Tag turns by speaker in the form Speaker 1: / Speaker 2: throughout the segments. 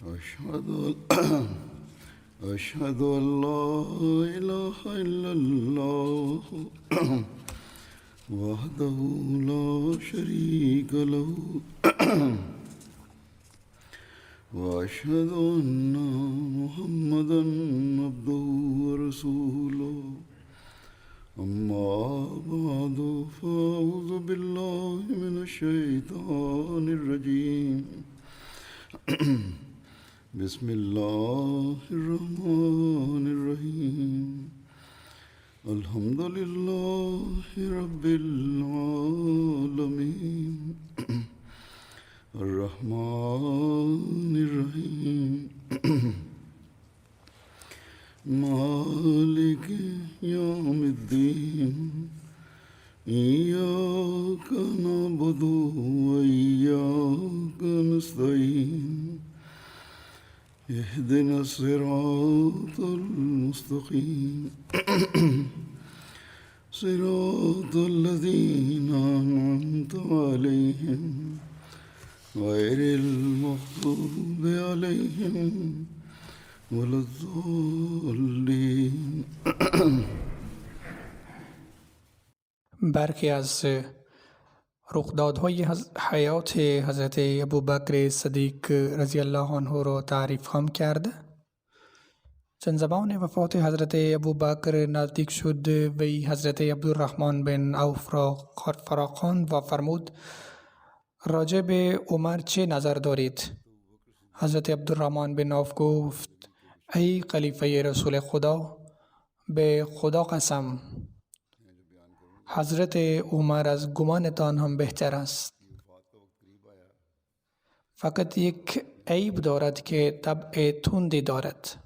Speaker 1: أشهد أشهد أن لا إله إلا الله وحده لا شريك له وأشهد أن محمدا عبده ورسوله أما بعد فأعوذ بالله من الشيطان الرجيم بسم الله الرحمن الرحيم الحمد لله رب العالمين الرحمن الرحيم مالك يوم الدين إياك نعبد وإياك نستعين اهدنا الصراط المستقيم صراط الذين أنعمت عليهم غير المغضوب عليهم ولا الضالين.
Speaker 2: برخی از رخدادهای حیات حضرت ابوبکر صدیق رضی الله عنه را تعریف هم کرده. چند زمان وفات حضرت ابوبکر نزدیک شد وی حضرت عبدالرحمن بن عوف را فراخواند و فرمود راجع به عمر چه نظر دارید؟ حضرت عبدالرحمن بن عوف گفت ای خلیفه رسول خدا، به خدا قسم حضرت عمر از گمانتان هم بهتر است. فقط یک عیب دارد که طبع تندی دارد.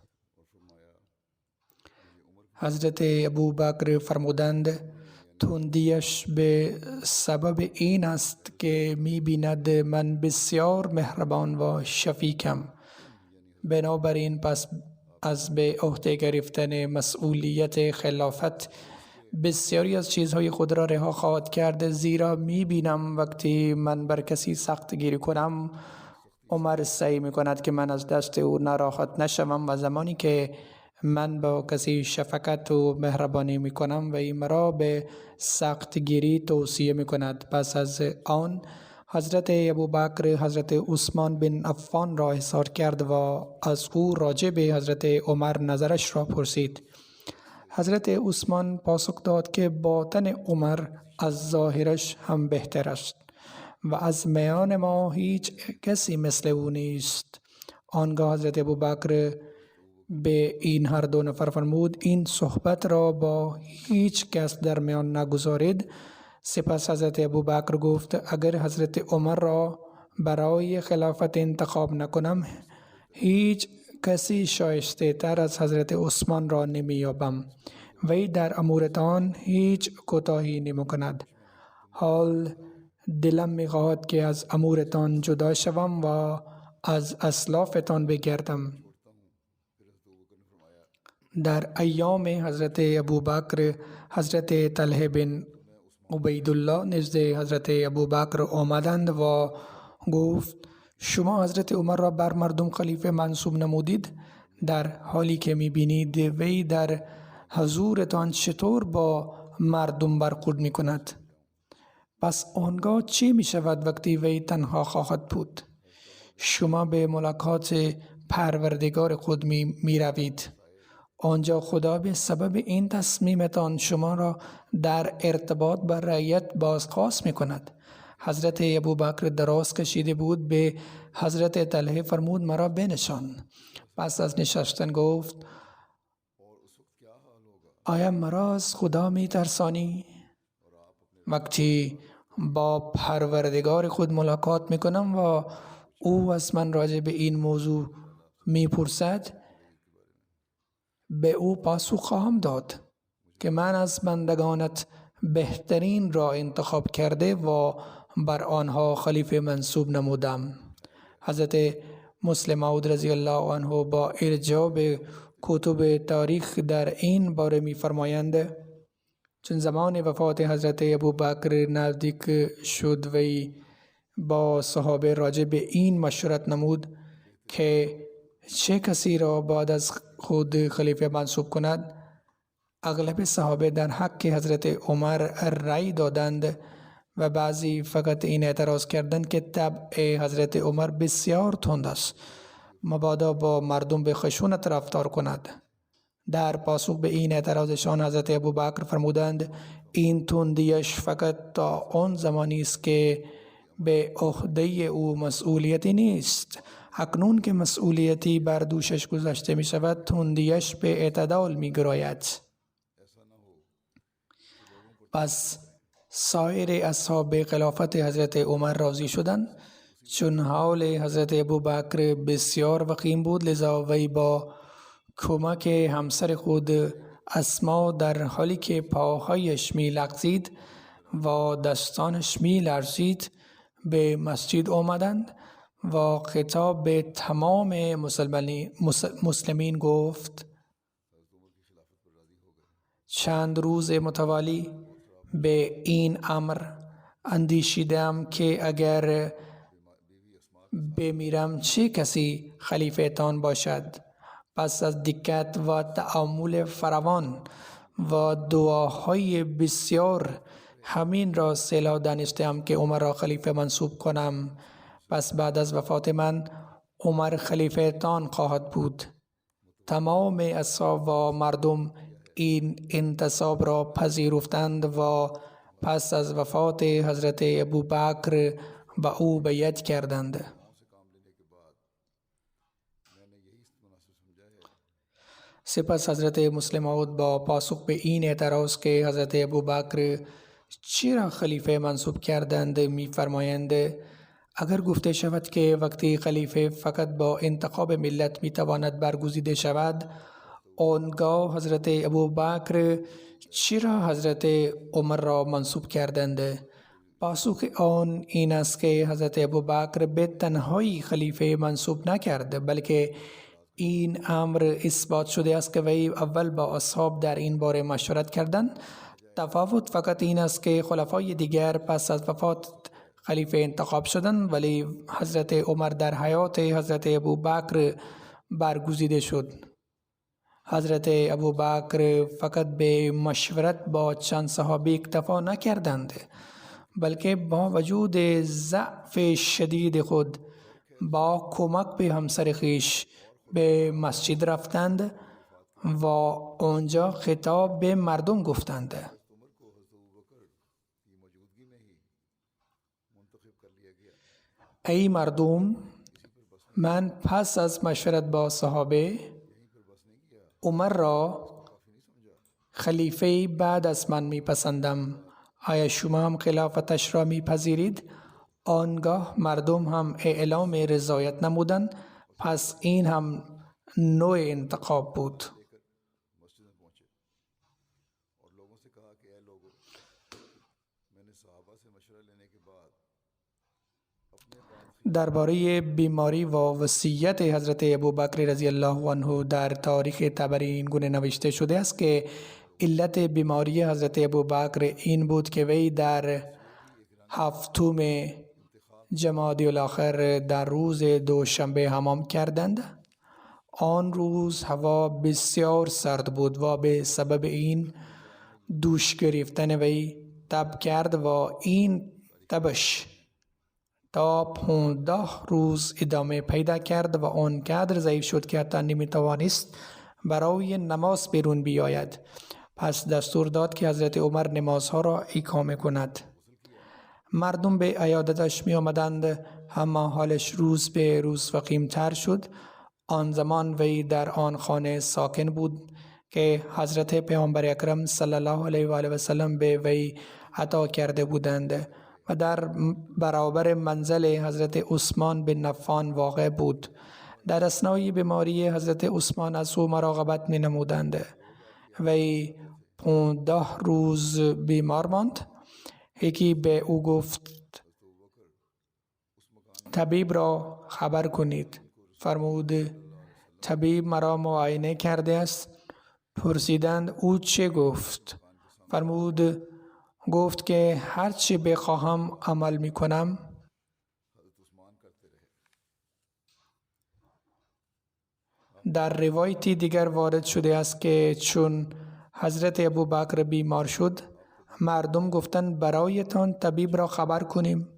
Speaker 2: حضرت ابوبکر فرمودند تندیش به سبب این است که می بیند من بسیار مهربان و شفیقم، بنابراین پس از به عهده گرفتن مسئولیت خلافت بسیاری از چیزهای خود را رها خواهد کرد، زیرا می بینم وقتی من بر کسی سخت گیری کنم عمر سعی می کند که من از دست او ناراحت نشوم و زمانی که من با کسی شفقت و مهربانی می کنم و این مرا به سخت گیری توصیه می کند. پس از آن حضرت ابوبکر حضرت عثمان بن عفان را احضار کرد و از او راجع به حضرت عمر نظرش را پرسید. حضرت عثمان پاسخ داد که باطن عمر از ظاهرش هم بهتر است و از میان ما هیچ کسی مثل او نیست. آنگاه حضرت ابوبکر به این هر دو نفر فرمود این صحبت را با هیچ کس در میان نگذارید. سپس حضرت ابوبکر گفت اگر حضرت عمر را برای خلافت انتخاب نکنم هیچ کسی شایسته تر از حضرت عثمان را نمی‌یابم. وی در امورتان هیچ کوتاهی نمی‌کند. حال دلم می‌خواهد که از امورتان جدا شوم و از اسلافتان بگردم. در ایام حضرت ابوبکر حضرت طلحه بن عبیدالله نزد حضرت ابوبکر آمدند و گفت شما حضرت عمر را بر مردم خلیفه منصوب نمودید، در حالی که می‌بینید وی در حضورتان چطور با مردم برخورد می‌کند. پس آنگاه چه می‌شود وقتی وی تنها خواهد بود؟ شما به ملاقات پروردگار خود می‌روید. آنجا خدا به سبب این تصمیمتان شما را در ارتباط با رعیت بازخواست می‌کند. حضرت ابوبکر دراز کشیده بود، به حضرت طلحه فرمود مرا بنشان. پس از نشستن گفت آیا مرا از خدا می ترسانی؟ وقتی با پروردگار خود ملاقات می کنم و او از من راجع به این موضوع می پرسد به او پاسخ خواهم داد که من از بندگانت بهترین را انتخاب کرده و بر آنها خلیفه منصوب نمودم. حضرت مسلم موعود رضی الله عنه با ارجاع به کتب تاریخ در این باره می فرمایند چون زمان وفات حضرت ابوبکر نزدیک شد وی با صحابه راجع به این مشورت نمود که چه کسی را بعد از خود خلیفه منصوب کند. اغلب صحابه در حق حضرت عمر رأی دادند و بعضی فقط این اعتراض کردند که طبع حضرت عمر بسیار تند است، مبادا با مردم به خشونت رفتار کند. در پاسخ به این اعتراضشان حضرت ابوبکر فرمودند این تندیش فقط تا آن زمانی است که به عهده او مسئولیتی نیست. اکنون که مسئولیتی بر دوشش گذاشته می شود تندیش به اعتدال می گراید. پس سایر اصحاب خلافت حضرت عمر راضی شدند. چون حال حضرت ابوبکر بسیار وخیم بود لذا وی با کمک همسر خود اسما در حالی که پاهایش می لغزید و دستانش می لرزید به مسجد آمدند و خطاب به تمام مسلمین گفت چند روز متوالی به این امر اندیشیدم که اگر بمیرم چه کسی خلیفه تان باشد. پس از دقت و تأمل فراوان و دعاهای بسیار همین را صلاح دانستم که عمر را خلیفه منصوب کنم. پس بعد از وفات من عمر خلیفه تان خواهد بود. تمام اصحاب و مردم این انتصاب را پذیرفتند و پس از وفات حضرت ابوبکر با او بیعت کردند. سپس حضرت مسلم موعود با پاسخ به این اعتراض که حضرت ابوبکر چرا خلیفه منصوب کردند می فرمایند اگر گفته شود که وقتی خلیفه فقط با انتخاب ملت می تواند برگزیده شود آنگاه حضرت ابوبکر چرا حضرت عمر را منصوب کردند؟ پاسخ آن این است که حضرت ابوبکر به تنهایی خلیفه منصوب نکرد بلکه این امر اثبات شده است که وی اول با اصحاب در این باره مشورت کردند. تفاوت فقط این است که خلفای دیگر پس از وفات خلیفه انتخاب شدند ولی حضرت عمر در حیات حضرت ابوبکر برگزیده شد. حضرت ابوبکر فقط به مشورت با چند صحابی اکتفا نکردند بلکه با وجود ضعف شدید خود با کمک به همسر خویش به مسجد رفتند و آنجا خطاب به مردم گفتند ای مردم، من پس از مشورت با صحابه عمر را خلیفه بعد از من میپسندم. آیا شما هم خلافتش را میپذیرید؟ آنگاه مردم هم اعلام رضایت نمودند. پس این هم نوع انتخاب بود. درباره بیماری و وصیت حضرت ابوبکر رضی الله عنه در تاریخ طبری این گونه نوشته شده است که علت بیماری حضرت ابوبکر این بود که وی در هفتم جمادی الاخر در روز دوشنبه حمام کردند. آن روز هوا بسیار سرد بود و به سبب این دوش گرفتن وی تب کرد و این تبش تا 15 روز ادامه پیدا کرد و آنقدر ضعیف شد که حتی نمیتوانست برای نماز بیرون بیاید. پس دستور داد که حضرت عمر نمازها را اقامه کند. مردم به عیادتش می آمدند اما حالش روز به روز وخیم‌تر شد. آن زمان وی در آن خانه ساکن بود که حضرت پیامبر اکرم صلی الله علیه و آله و سلم به وی عطا کرده بودند و در برابر منزل حضرت عثمان بن عفان واقع بود. در اثنای بیماری حضرت عثمان از او مراقبت می نمودند. وی 15 روز بیمار ماند. یکی به او گفت طبیب را خبر کنید. فرمود طبیب مرا معاینه کرده است. پرسیدند او چه گفت؟ فرمود گفت که هر چی بخواهم عمل می کنم. در روایتی دیگر وارد شده است که چون حضرت ابوبکر بیمار شد مردم گفتند برایتان طبیب را خبر کنیم.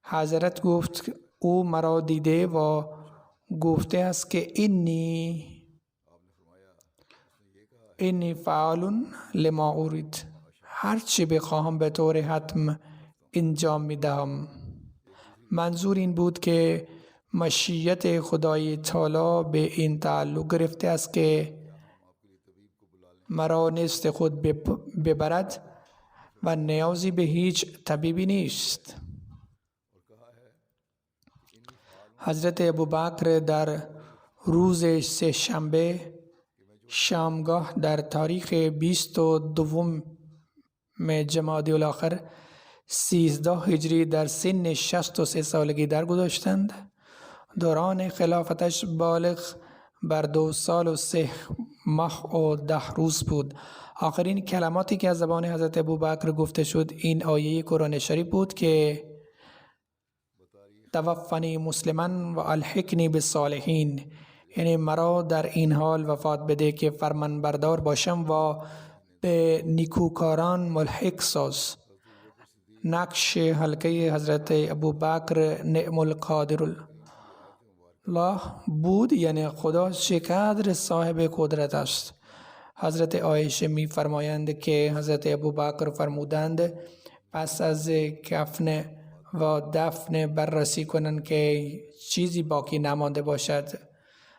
Speaker 2: حضرت گفت او مرا دیده و گفته است که اینی فعال لما ارید، هرچی بخواهم به طور حتم انجام می دهم. منظور این بود که مشیت خدای تعالی به این تعلق گرفته است که مرا نزد خود ببرد و نیازی به هیچ طبیبی نیست. حضرت ابوبکر در روز سه شنبه شامگاه در تاریخ 22 جمادی الاخر 13 هجری در سن 63 سالگی درگذشتند. دوران خلافتش بالغ بر 2 سال و 3 ماه و 10 روز بود. آخرین کلماتی که از زبان حضرت ابوبکر گفته شد این آیه قرآن شریف بود که توفنی مسلما و الحقنی بالصالحین، یعنی مرا در این حال وفات بده که فرمانبردار باشم و به نیکوکاران ملحق ساز. نقش حلقه حضرت ابوبکر نعم القادر الله بود، یعنی خدا چقدر صاحب قدرت است. حضرت عایشه می فرمایند که حضرت ابوبکر فرمودند پس از کفن و دفن بررسی کنند که چیزی باقی نمانده باشد.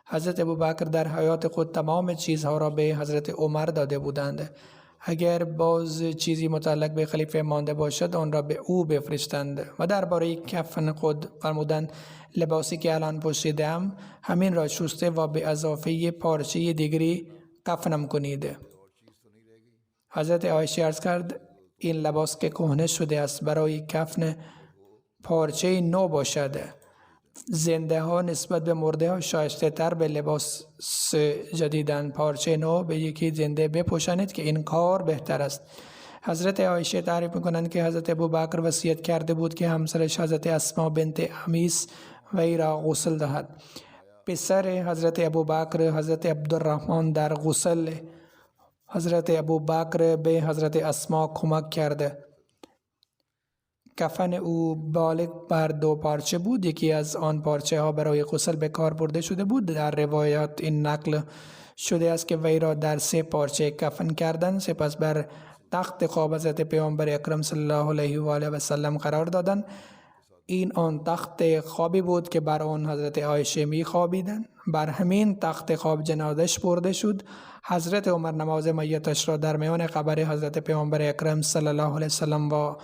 Speaker 2: حضرت ابوبکر در حیات خود تمام چیزها را به حضرت عمر داده بودند. اگر باز چیزی متعلق به خلیفه مانده باشد آن را به او بفرستند. و درباره کفن خود فرمودند لباسی که الان پوشیدم همین را شسته و به اضافه پارچه دیگری کفنم کنید. حضرت عایشه عرض کرد این لباس که کهنه شده است برای کفن پارچه نو باشد. زنده ها نسبت به مرده ها شایسته تر به لباس جدیدن، پارچه نو به یکی زنده بپوشانید که این کار بهتر است. حضرت عایشه تعریف میکنند که حضرت ابوبکر وصیت کرده بود که همسرش حضرت اسما بنت امیس وی را غسل دهد. پسر حضرت ابوبکر حضرت عبدالرحمن در غسل حضرت ابوبکر به حضرت اسما کمک کرده. کفن او بالغ بر 2 پارچه بود. یکی از آن پارچه ها برای غسل به کار برده شده بود. در روایات این نقل شده است که وی را در 3 پارچه کفن کردند، سپس بر تخت خواب حضرت پیامبر اکرم صلی الله علیه و آله و سلم قرار دادند. این آن تخت خوابی بود که بر آن حضرت عایشه می خوابیدند. بر همین تخت خواب جنازش برده شد. حضرت عمر نماز میتش را در میان قبر حضرت پیامبر اکرم صلی الله علیه و سلم و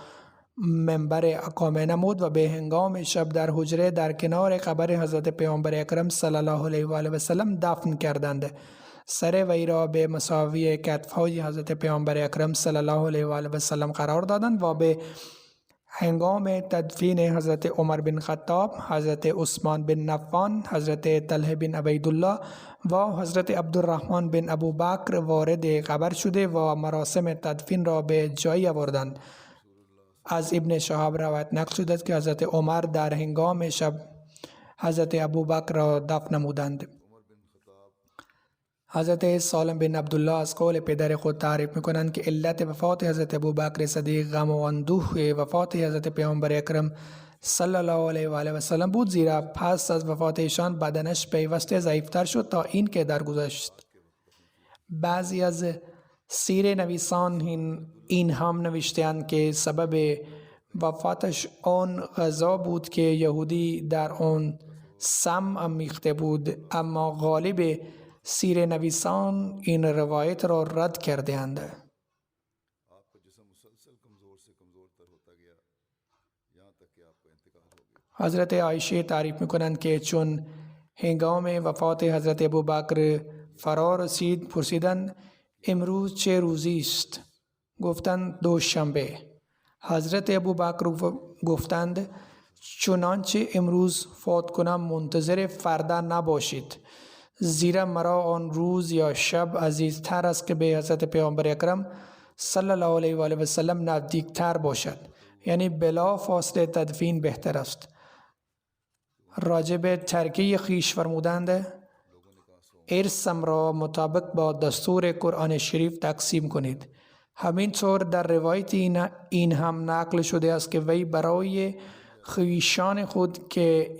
Speaker 2: منبر اقامه نمود و به هنگام شب در حجره در کنار قبر حضرت پیامبر اکرم صلی الله علیه و آله و سلم دفن کردند. سر وی را به مساوی کتفهای حضرت پیامبر اکرم صلی الله علیه و آله و سلم قرار دادند و به هنگام تدفین حضرت عمر بن خطاب، حضرت عثمان بن نفان، حضرت طلحه بن عبیدالله و حضرت عبدالرحمن بن ابوبکر وارد قبر شده و مراسم تدفین را به جای آوردند. از ابن شهاب روایت نقل شده است که حضرت عمر در هنگام شب حضرت ابوبکر را دفن نمودند. حضرت سالم بن عبدالله از قول پدر خود تعریف میکنند که علت وفات حضرت ابوبکر صدیق غم و اندوه وفات حضرت پیامبر اکرم صلی الله علیه و آله و سلم بود، زیرا پس از وفات ایشان بدنش پیوسته ضعیفتر شد تا این که درگذشت. بعضی از سیر نویسان این هم نوشتند که سبب وفاتش آن غذا بود که یهودی در آن سم عمیخته بود، اما غالب سیر نویسان این روایت را رد کرده اند. حضرت عایشه تعریف میکنند که چون هنگام وفات حضرت ابوبکر فرا رسید پرسیدند امروز چه روزی است؟ گفتند دوشنبه. حضرت ابوبکر گفتند چنانچه امروز فوت کنم منتظر فردا نباشید، زیرا مرا آن روز یا شب عزیزتر است که به حضرت پیامبر اکرم صلی الله علیه و آله و سلم نزدیکتر باشد، یعنی بلا فاصله تدفین بهتر است. راجب ترکه خیش فرمودند ارثم را مطابق با دستور قرآن شریف تقسیم کنید. همینطور در روایت این هم نقل شده است که وی برای خویشان خود که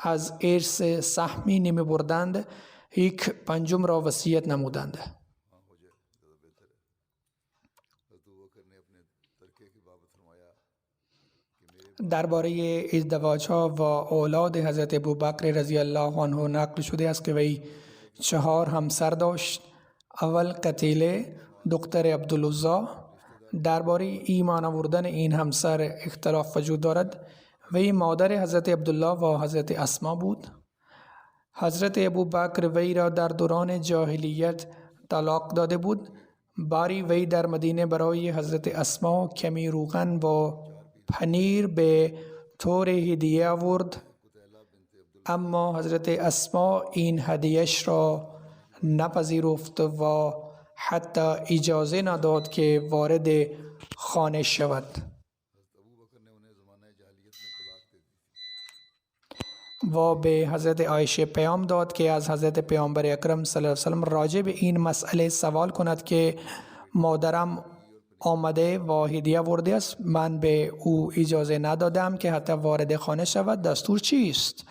Speaker 2: از ارث سهمی نمی بردند 1/5 را وصیت نمودند. درباره ازدواج ها و اولاد حضرت ابوبکر رضی الله عنه نقل شده است که وی 4 همسر داشت. اول قتیله دختر عبدالعزی. درباره ایمان آوردن این همسر اختلاف وجود دارد. وی مادر حضرت عبدالله و حضرت اسما بود. حضرت ابوبکر وی را در دوران جاهلیت طلاق داده بود. باری وی در مدینه برای حضرت اسما کمی روغن و پنیر به طور هدیه آورد، اما حضرت اسما این هدیهش را نپذیرفت و حتی اجازه نداد که وارد خانه شود. و به حضرت عایشه پیام داد که از حضرت پیامبر اکرم صلی الله علیه وسلم راجع به این مسئله سوال کند که مادرم آمده و هدیه آورده است، من به او اجازه ندادم که حتی وارد خانه شود، دستور چیست؟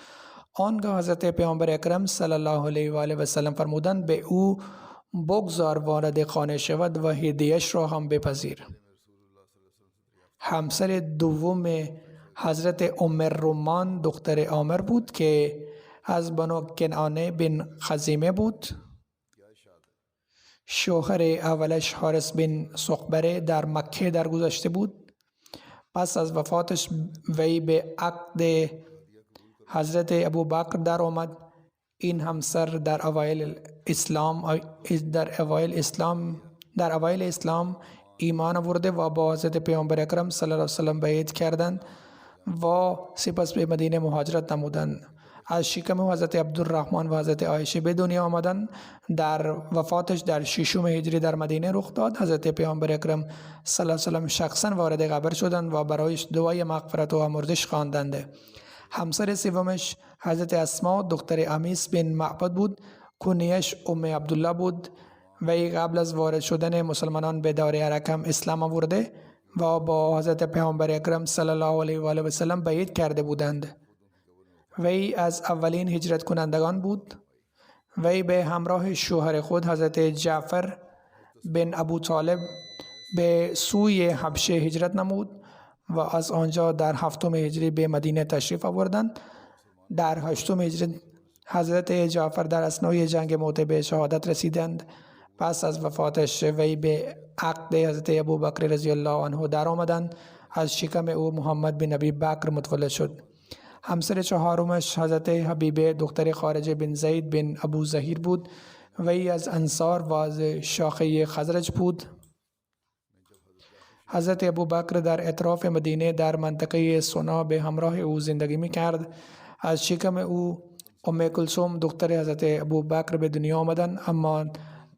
Speaker 2: آنگاه حضرت پیامبر اکرم صلی الله علیه و آله و سلم فرمودند به او بگذار وارد خانه شود و هدیهش را هم بپذیر. همسر دوم حضرت ام الرومان دختر عامر بود که از بنو کنعانه بن خزیمه بود. شوهر اولش حارس بن سقبره در مکه درگذشته بود. پس از وفاتش وی به عقد حضرت ابوبکر در آمد. این همسر در اوایل اسلام ایمان آورده و با حضرت پیامبر اکرم صلی الله علیه و سلم بیعت کردند و سپس به مدینه مهاجرت نمودند. از شکم حضرت عبدالرحمن و حضرت عایشه به دنیا آمدند. در وفاتش در 6 هجری در مدینه رخ داد. حضرت پیامبر اکرم صلی الله علیه و سلم شخصا وارد قبر شدند و برایش دعای مغفرت و آمرزش خواندند. همسر سومش حضرت اسما دختر امیس بن معبد بود. کنیش ام عبدالله بود. وی قبل از وارد شدن مسلمانان به دار ارقم اسلام آورده و با حضرت پیامبر اکرم صلی الله علیه و آله و سلم بیعت کرده بودند. وی از اولین هجرت کنندگان بود. وی به همراه شوهر خود حضرت جعفر بن ابو طالب به سوی حبشه هجرت نمود و از آنجا در 7 هجری به مدینه تشریف آوردند. در 8 هجری حضرت جعفر در اثنای جنگ موته به شهادت رسیدند. پس از وفاتش وی به عقد حضرت ابوبکر رضی الله عنه در آمدند. از شکم او محمد بن ابی بکر متولد شد. همسر چهارمش حضرت حبیبه دختر خارجه بن زید بن ابو زهیر بود. وی از انصار و از شاخه خزرج بود. حضرت ابوبکر در اطراف مدینه در منطقه سنا به همراه او زندگی می کرد. از شکم او ام کلثوم دختر حضرت ابوبکر به دنیا آمدند، اما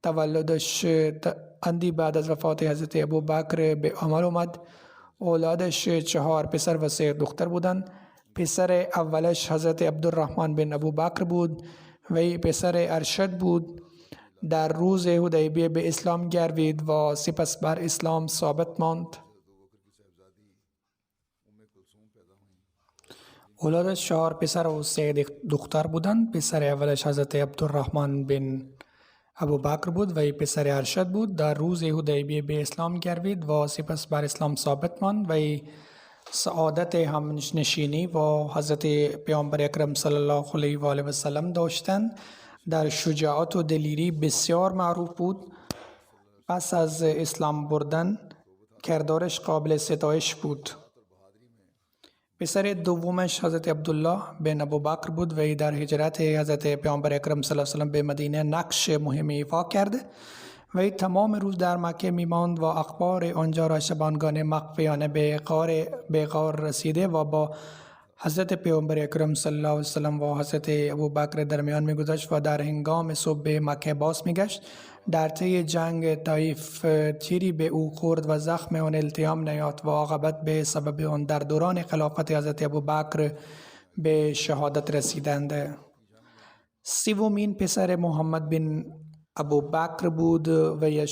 Speaker 2: تولدش اندی بعد از وفات حضرت ابوبکر به عمل آمد. اولادش 4 پسر و 3 دختر بودند. پسر اولش حضرت عبدالرحمن بن ابوبکر بود. وی پسر ارشد بود. در روز حدیبیه به اسلام گروید و سپس بر اسلام ثابت ماند. اولادش 4 پسر و 3 دختر بودند. پسر اولش حضرت عبدالرحمن بن ابوبکر بود. وی پسر ارشد بود. در روز حدیبیه به اسلام گروید و سپس بر اسلام ثابت ماند. وی سعادت همنشینی و حضرت پیامبر اکرم صلی الله علیه و آله و سلم داشتند. در شجاعت و دلیری بسیار معروف بود. پس از اسلام بردن کردارش قابل ستایش بود. پسر دومش حضرت عبدالله بن ابوبکر بود. وی در هجرت حضرت پیامبر اکرم صلی الله علیه و سلم به مدینه نقش مهمی ایفا کرد. وی تمام روز در مکه میماند و اخبار آنجا را شبانگانه مخفیانه به غار رسیده و با حضرت پیامبر اکرم صلی الله علیه و سلم و حضرت ابوبکر درمیان میگذشت و در هنگام صبح به مکه باز میگشت. در طی جنگ طایف تیری به او خورد و زخم آن التیام نیافت و عاقبت به سبب آن در دوران خلافت حضرت ابوبکر به شهادت رسیدند. سومین پسر محمد بن ابو بکر بود و یا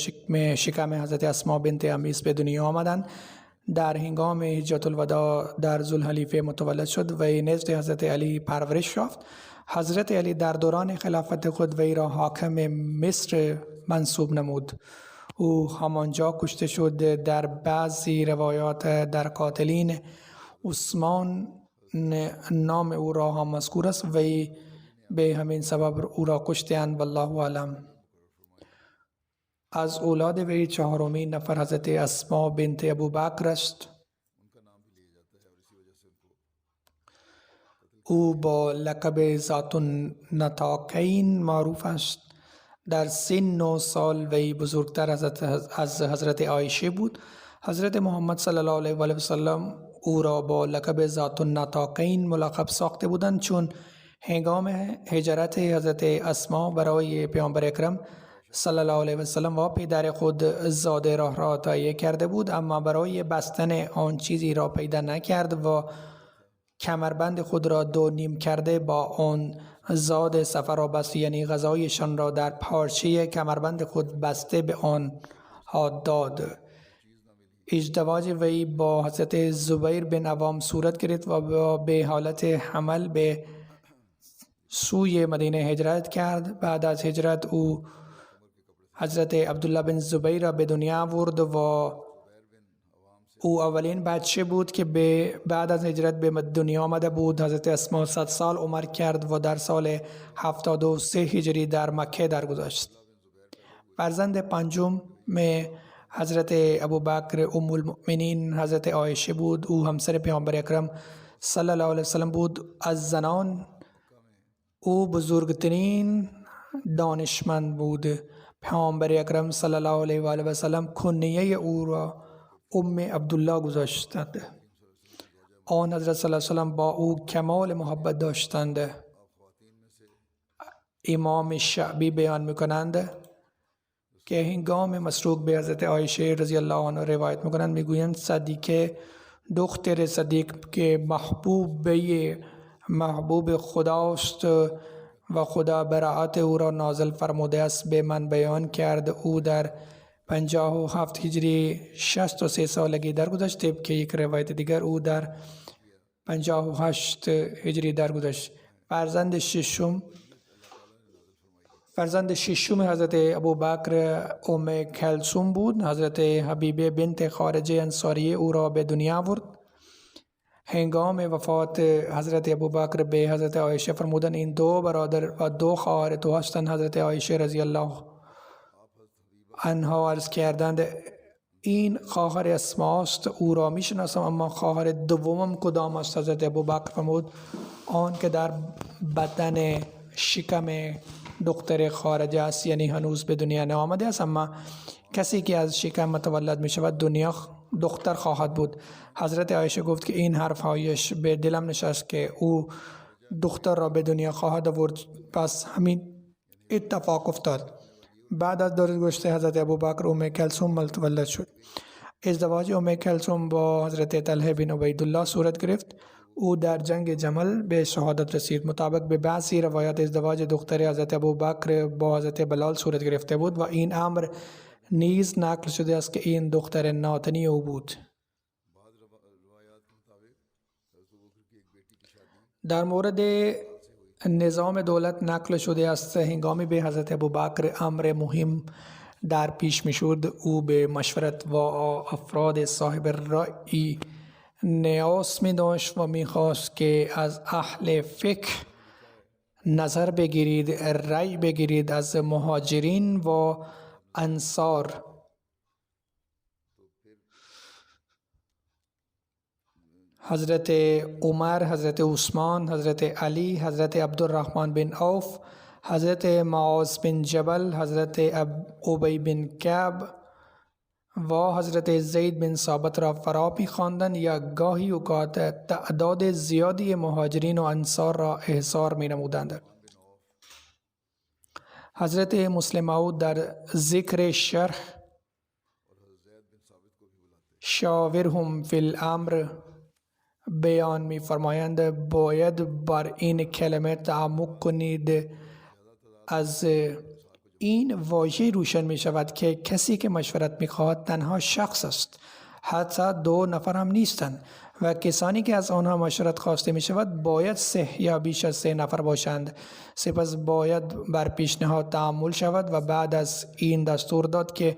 Speaker 2: شکم حضرت اسما بنت امیس به دنیا آمدند. در هنگام حجت الوداع در ذوالحلیفه متولد شد و نزد حضرت علی پرورش یافت. حضرت علی در دوران خلافت خود وی را حاکم مصر منصوب نمود. او همانجا کشته شد. در بعضی روایات در قاتلین عثمان نام او را هم مذکور است و به همین سبب او را کشتند والله اعلم. از اولاد وی چهارمین نفر حضرت اسما بنت ابو بکر است. او با لقب ذات النطاقین معروف است. در سن و سال وی بزرگتر از حضرت عایشه بود. حضرت محمد صلی الله علیه و سلم او را با لقب ذات النطاقین ملقب ساخته بودند، چون هنگام هجرت حضرت اسما برای پیامبر اکرم صلی الله علیه و سلم و پدر خود زاد راه را تهیه کرده بود، اما برای بستن آن چیزی را پیدا نکرد و کمربند خود را دو نیم کرده با آن زاد سفر را بست، یعنی غذایشان را در پارچه کمربند خود بسته به آن ها داد. ازدواج وی با حضرت زبیر بن عوام صورت گرفت و به حالت حمل به سوی مدینه هجرت کرد. بعد از هجرت او حضرت عبدالله بن زبیر را به دنیا آورد و او اولین بچه بود که بعد از هجرت به دنیا آمده بود. حضرت اسما 100 سال عمر کرد و در سال 73 هجری در مکه درگذشت. فرزند پنجم حضرت ابوبکر ام المؤمنین حضرت عایشه بود. او همسر پیامبر اکرم صلی الله علیه وسلم بود. از زنان او بزرگترین دانشمند بود. پیامبر اکرم صلی الله علیه و آله و سلم کنیه او را ام عبدالله گذاشتند. آن حضرت صلی الله علیه و سلم با او کمال محبت داشتند. امام شعبی بیان میکنند که هنگام مسروق به حضرت عایشه رضی الله عنها روایت میکنند، میگویند صدیقه دختر صدیق که محبوب خداست و خدا براعت او را نازل فرموده است به من بیان کرد. او در 57 هجری 63 سالگی درگذشت که یک روایت دیگر او در 58 هجری درگذشت. فرزند ششم حضرت ابوبکر ام کلثوم بود. حضرت حبیبه بنت خارجه انصاریه او را به دنیا آورد. هنگام وفات حضرت ابوبکر به حضرت عایشه فرمودند این دو برادر و دو خواهر تو هستند. حضرت عایشه رضی الله عنها عرض کردند این خواهر اسماست، او را میشناسم، اما خواهر دومم کدام است؟ حضرت ابوبکر فرمود آن که در بدن شکم دختر خارجه است، یعنی هنوز به دنیا نآمده است، اما کسی که از شکم متولد می شود دنیا دختر خواهد بود. حضرت عایشه گفت که این حرفهایش به دلم نشست که او دختر را به دنیا خواهد آورد، پس همین اتفاق افتاد. بعد از درگذشت حضرت ابوبکر ام کلثوم متولد شد. ازدواج ام کلثوم با حضرت طلحه بن عبیدالله صورت گرفت. او در جنگ جمل به شهادت رسید. مطابق به بعضی روایات ازدواج دختر حضرت ابوبکر با حضرت بلال صورت گرفته بود و این امر نیز نقل شده است که این دختر ناتنی او بود. در مورد نظام دولت نقل شده است هنگامی به حضرت ابوبکر امر مهم در پیش می شد، او به مشورت و افراد صاحب رأی نیاز می داشت و می خواست که از اهل فقه نظر بگیرید، رأی بگیرید از مهاجرین و انصار. حضرت عمر، حضرت عثمان، حضرت علی، حضرت عبدالرحمن بن عوف، حضرت معاذ بن جبل، حضرت ابی بن کعب و حضرت زید بن ثابت را فرا می‌خواندند یا گاهی اوقات تعداد زیادی مهاجرین و انصار را احضار می‌نمودند. حضرت مسلم موعود در ذکر شرح شاورهم فی الامر بیان می فرمایند باید بر این کلمه تعمق کنید از این واژه روشن می شود که کسی که مشورت می خواهد تنها شخص است، حتی 2 نفر هم نیستند و کسانی که از آنها مشورت خواسته می شود باید 3 یا بیش از 3 نفر باشند. سپس باید بر پیشنهاد تأمل شود و بعد از این دستور داد که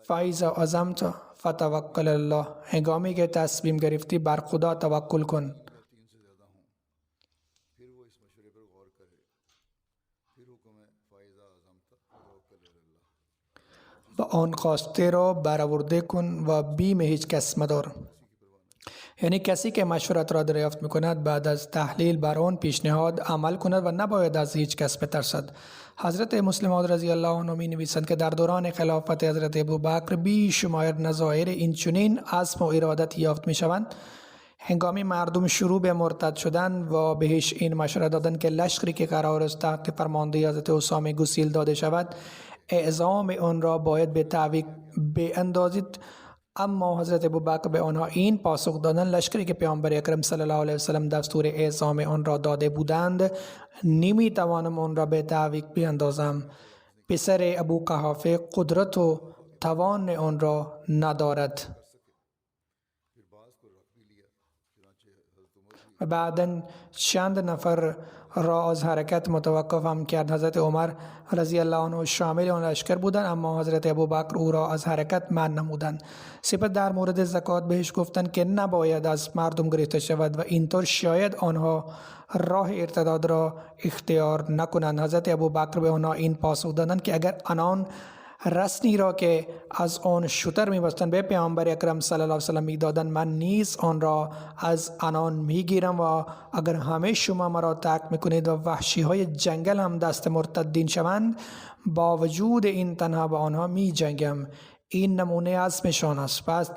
Speaker 2: فاذا عزمت فتوکل الله، هنگامی که تصمیم گرفتی بر خدا توکل کن. و آن خواسته را برآورده کن و بیم هیچ کس مدار. یعنی کسی که مشورت را دریافت میکند بعد از تحلیل بر آن پیشنهاد عمل کند و نباید از هیچ کس بترسد. حضرت مسلم موعود رضی الله عنه می نویسند که در دوران خلافت حضرت ابوبکر بیشمار نظایر این چنین عزم و ارادت یافت می شوند. هنگامی مردم شروع به مرتد شدن و بهش این مشوره دادن که لشکری که قرار است تحت فرماندهی حضرت اسامه گسیل داده شود اعزام آن را باید به تعویق بیندازید، اما حضرت ابوبکر به آنها این پاسخ دادند لشکری که پیامبر اکرم صلی الله علیه وسلم دستور اعزام آن را داده بودند نمی توانم آن را به تعویق بیندازم. پسر ابو قحافه قدرت و توان آن را ندارد. و بعداً چند نفر را از حرکت متوقف هم کرد. حضرت عمر رضی الله عنه شامل آن لشکر بودند، اما حضرت ابوبکر او را از حرکت منع نمودند. سپس در مورد زکات بهش گفتند که نباید از مردم گرفته شود و اینطور شاید آنها راه ارتداد را اختیار نکنند. حضرت ابوبکر به آنها این پاسخ دادند که اگر آنان رسنی را که از آن شتر می‌بستند به پیامبر اکرم صلی الله علیه وسلم می‌دادند، من نیز آن را از آنان می‌گیرم و اگر همه شما مرا ترک می‌کنید و وحشی‌های جنگل هم دست مرتدین شوند، با وجود این تنها با آنها می‌جنگم. این نمونه عزمشان است. پس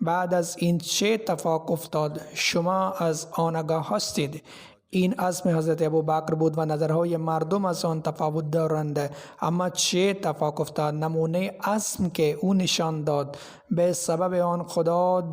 Speaker 2: بعد از این چه اتفاق افتاد؟ شما از آن آگاه هستید. این عزم حضرت ابوبکر بود و نظرهای مردم از آن تفاوت دارند، اما چه اتفاق افتاد؟ نمونه عزم که او نشان داد به سبب آن خدا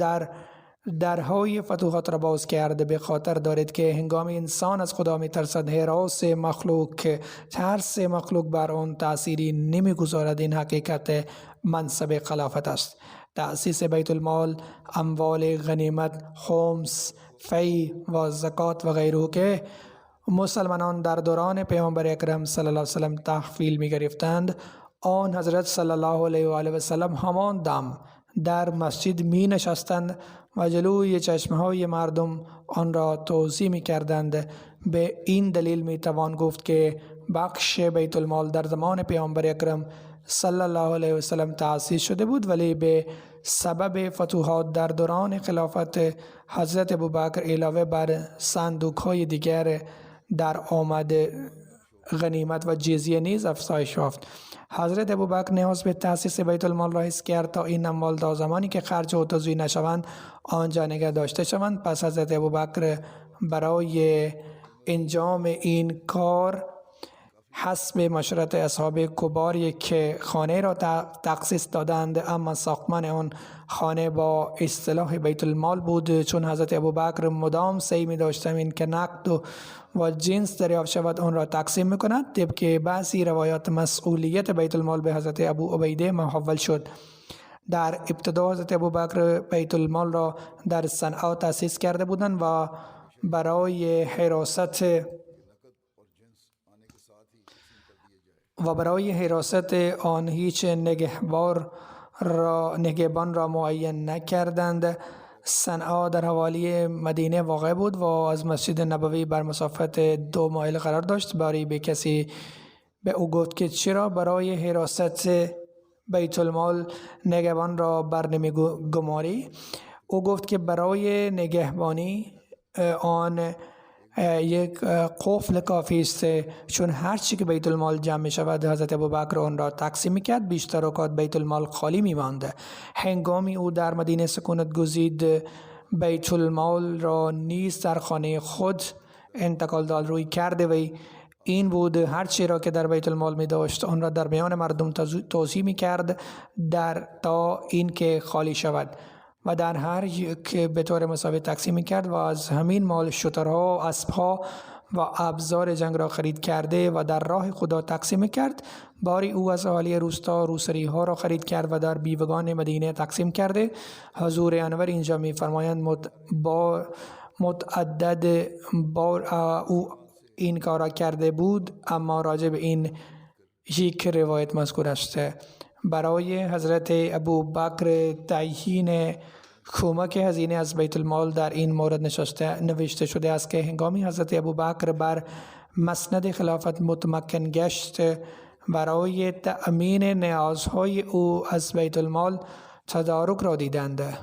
Speaker 2: درهای فتوحات را باز کرده. به خاطر دارید که هنگام انسان از خدا می ترسد، هراس مخلوق، ترس مخلوق بر آن تأثیری نمی گذارد. این حقیقت منصب خلافت است. تأسیس بیت المال، اموال غنیمت، خمس، فی و زکات و غیره که مسلمانان در دوران پیامبر اکرم صلی الله علیه وسلم تحویل می گرفتند، آن حضرت صلی الله علیه و آله و سلم همان دم در مسجد می نشستند و جلوی چشمه های مردم آن را توضیح می کردند. به این دلیل می توان گفت که بخش بیت المال در زمان پیامبر اکرم صلی الله علیه و سلم تأسیس شده بود، ولی به سبب فتوحات در دوران خلافت حضرت ابوبکر علاوه بر صندوق های دیگر در آمد غنیمت و جزیه نیز افزایش یافت. حضرت ابوبکر نیاز به تأسیس بیت المال را حس کرد تا این اموال تا زمانی که خرج و تضییع نشوند آنجا نگه داشته شوند. پس حضرت ابوبکر برای انجام این کار حسب مشورت اصحاب کبار که خانه را تخصیص دادند، اما ساختمان آن خانه با اصطلاح بیت المال بود، چون حضرت ابوبکر مدام سعی می داشتند که نقد و جنس دریافت شود آن را تقسیم میکند. طبق بعضی روایات مسئولیت بیت المال به حضرت ابو عبیده محول شد. در ابتدا حضرت ابوبکر بیت المال را در صنعا تأسیس کرده بودند و برای حراست آن هیچ نگهبان را معین نکردند. صنعا در حوالی مدینه واقع بود و از مسجد نبوی بر مسافت 2 مایل قرار داشت. باری به کسی به او گفت که چرا برای حراست بیت المال نگهبان را برنمی گماری؟ او گفت که برای نگهبانی آن یک قفل کافی است، چون هر چی که بیت المال جمع می شود حضرت ابوبکر آن را تقسیم می کرد، بیشتر اوقات بیت المال خالی می ماند. هنگامی او در مدینه سکونت گزید بیت المال را نیز در خانه خود انتقال داد. روی کرده و این بود هر چی را که در بیت المال می داشت آن را در میان مردم توزیع می کرد تا این که خالی شود و در هر یک به طور مساوی تقسیم کرد و از همین مال شترها، اسبها و ابزار جنگ را خرید کرده و در راه خدا تقسیم کرد. باری او از اهالی روستا روسری ها را خرید کرد و در بیوگان مدینه تقسیم کرده. حضور انور اینجا می فرمایند با متعدد بار او این کارا کرده بود، اما راجع به این یک روایت مذکور است. برای حضرت ابوبکر تعیین کمک هزینه از بیت المال در این مورد نوشته شده است که هنگامی حضرت ابوبکر بر مسند خلافت متمکن گشت، برای تأمین نیازهای او از بیت المال تدارک را دیدند.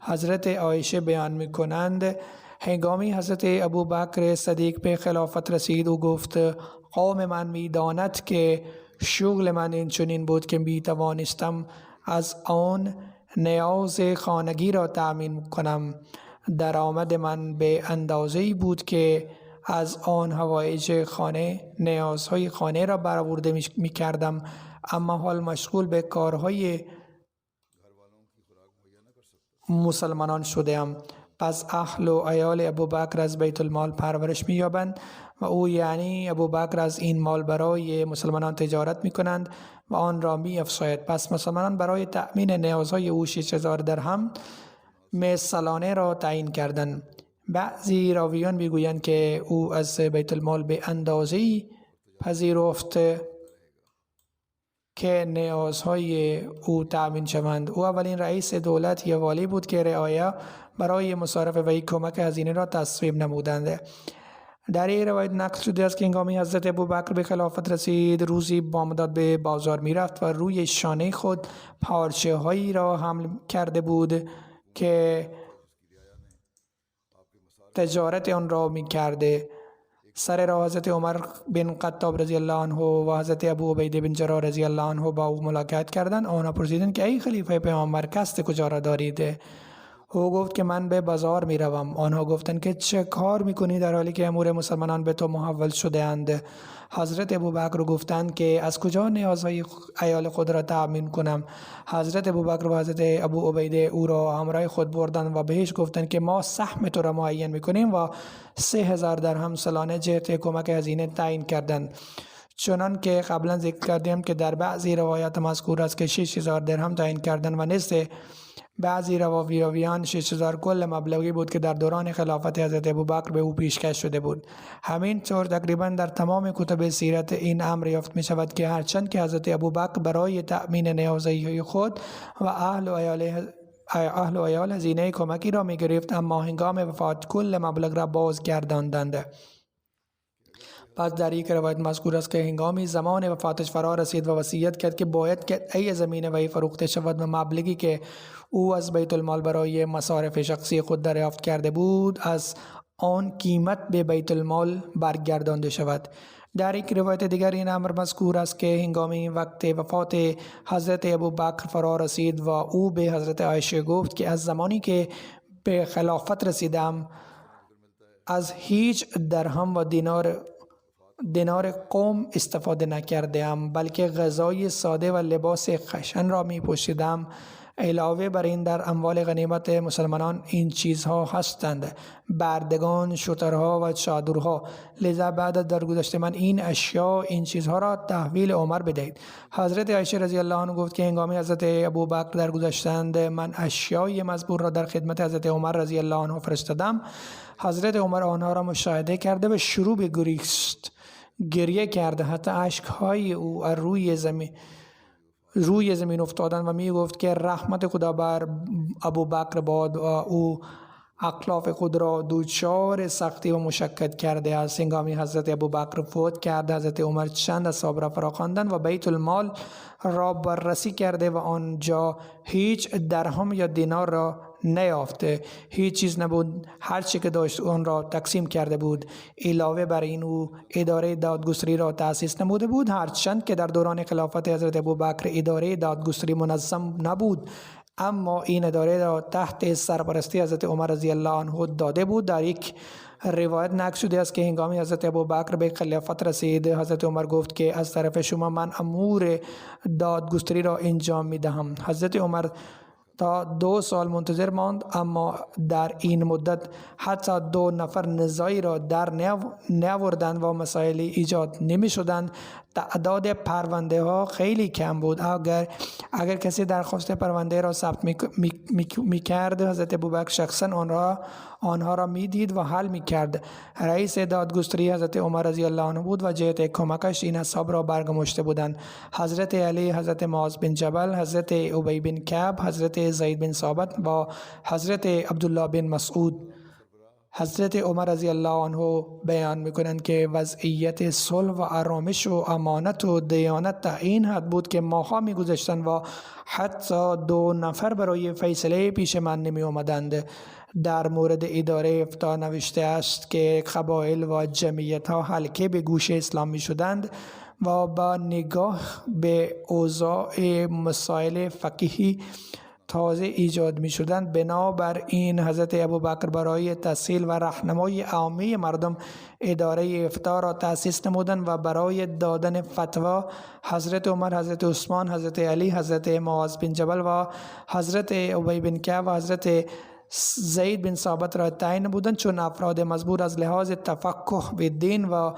Speaker 2: حضرت عایشه بیان می کنند هنگامی حضرت ابوبکر صدیق به خلافت رسید، او گفت قوم من می داند که شغل من این چنین بود که می توانستم از آن نیاز خانگی را تأمین کنم. درآمد من به اندازه‌ای بود که از آن حوایج خانه نیازهای خانه را برآورده می کردم، اما حال مشغول به کارهای مسلمانان شدم. پس اهل و عیال ابوبکر از بیت المال پرورش می یابند و او یعنی ابوبکر از این مال برای مسلمانان تجارت می کنند و آن را می افزاید. پس مسلمانان برای تأمین نیازهای او 6000 درهم مثلانه را تعیین کردند. بعضی راویان می گویند که او از بیت المال به اندازه‌ای پذیرفت که نیازهای او تأمین شوند. او اولین رئیس دولت یا والی بود که رعایا برای مصارف وی کمک هزینه را تصویب نمودند. در این روایت نقل شده است که هنگامی حضرت ابوبکر به خلافت رسید، روزی بامداد به بازار می رفت و روی شانه خود پارچه هایی را حمل کرده بود که تجارت آن را می کرده. سر راه حضرت عمر بن خطاب رضی الله عنه و حضرت ابو عبیده بن جراح رضی الله عنه با او ملاقات کردند. آنها پرسیدند که ای خلیفه پیامبر قصد کجا را دارید؟ او گفت که من به بازار می روم. آنها گفتند که چه کار می کنی در حالی که امور مسلمانان به تو محول شده اند؟ حضرت ابوبکر گفتند که از کجا نیازهای عیال خود را تأمین کنم؟ حضرت ابوبکر و حضرت ابو عبیده او را همراه خود بردند و بهش گفتند که ما سهم تو را معین می کنیم و 3000 درهم سالانه جهت کمک هزینه تعیین کردند. چنان که قبلا ذکر کردیم که در بعضی روایات مذکور است که 6000 درهم تعیین کردند و نصف بعضی راویان 6000 کل مبلغی بود که در دوران خلافت حضرت ابوبکر به او پیشکش شده بود. همین طور تقریبا در تمام کتب سیرت این امر یافت می شود که هرچند که حضرت ابوبکر برای تأمین نیازهای خود و اهل و عیال هزینه کمکی را می گرفت، اما هنگام وفات کل مبلغ را بازگرداندند. پس در یک روایت مذکور است که هنگامی زمان وفاتش فرا رسید و وصیت کرد که باید که ای زمین وی فروخته شود و مبلغی که او از بیت المال برای مصارف شخصی خود دریافت کرده بود از آن قیمت به بیت المال برگردانده شود. در یک روایت دیگر این امر مذکور است که هنگامی وقت وفات حضرت ابوبکر فرا رسید و او به حضرت عایشه گفت که از زمانی که به خلافت رسیدم از هیچ درهم و دینار قوم استفاده نکردم، بلکه غذای ساده و لباس خشن را می پوشیدم. علاوه بر این در اموال غنیمت مسلمانان این چیزها هستند: بردگان، شترها و چادرها. لذا بعد از درگذشت من این چیزها را تحویل عمر بدهید. حضرت عایشه رضی الله عنها گفت که هنگامی حضرت ابوبکر درگذشتند من اشیای مذکور را در خدمت حضرت عمر رضی الله عنه فرستادم. حضرت عمر آنها را مشاهده کرده و شروع به گریه کرده، حتی اشکهای او روی زمین افتادن و می گفت که رحمت خدا بر ابوبکر باد و او اخلاف خود را دوچار سختی و مشقت کرده است. هنگامی حضرت ابوبکر فوت کرده، حضرت عمر چند اصحاب را فراخواندند و بیت المال را بررسی کرده و آنجا هیچ درهم یا دینار را نیافته، هیچ چیز نبود، هر چی که داشت آن را تقسیم کرده بود. علاوه بر این او اداره دادگستری را تأسیس نموده بود، هرچند که در دوران خلافت حضرت ابوبکر اداره دادگستری منظم نبود، اما این اداره را تحت سرپرستی حضرت عمر رضی الله عنه داده بود. در یک روایت نقل شده است که هنگامی حضرت ابوبکر به خلافت رسید، حضرت عمر گفت که از طرف شما من امور دادگستری را انجام می دهم. حضرت عمر تا 2 سال منتظر ماند، اما در این مدت حتی 2 نفر نزاعی را در نیاوردند و مسائلی ایجاد نمی شدند. تعداد پرونده ها خیلی کم بود. اگر کسی درخواست پرونده را ثبت می کرد، حضرت ابوبکر شخصا آنها را می دید و حل می کرد. رئیس دادگستری حضرت عمر رضی الله عنه بود و جهت کمکش این اصحاب را برگماشته بودند. حضرت علی، حضرت معاذ بن جبل، حضرت ابی بن کعب، حضرت زید بن ثابت و حضرت عبدالله بن مسعود. حضرت عمر رضی الله عنه بیان میکنند که وضعیت صلح و آرامش و امانت و دیانت تا این حد بود که ماها میگذشتند و حتی 2 نفر برای فیصله پیش من نمی آمدند. در مورد اداره افتاء نوشته است که قبایل و جمعیت ها حلقه به گوش اسلام می شدند و با نگاه به اوضاع مسائل فقهی تازه ایجاد می شدند. بنابراین حضرت ابوبکر برای تسهیل و راهنمایی عامه مردم اداره افتاء را تأسیس نمودند و برای دادن فتوا حضرت عمر، حضرت عثمان، حضرت علی، حضرت معاذ بن جبل و حضرت ابی بن کعب و حضرت زید بن ثابت را تعیین نمودند، چون افراد مزبور از لحاظ تفقه به دین و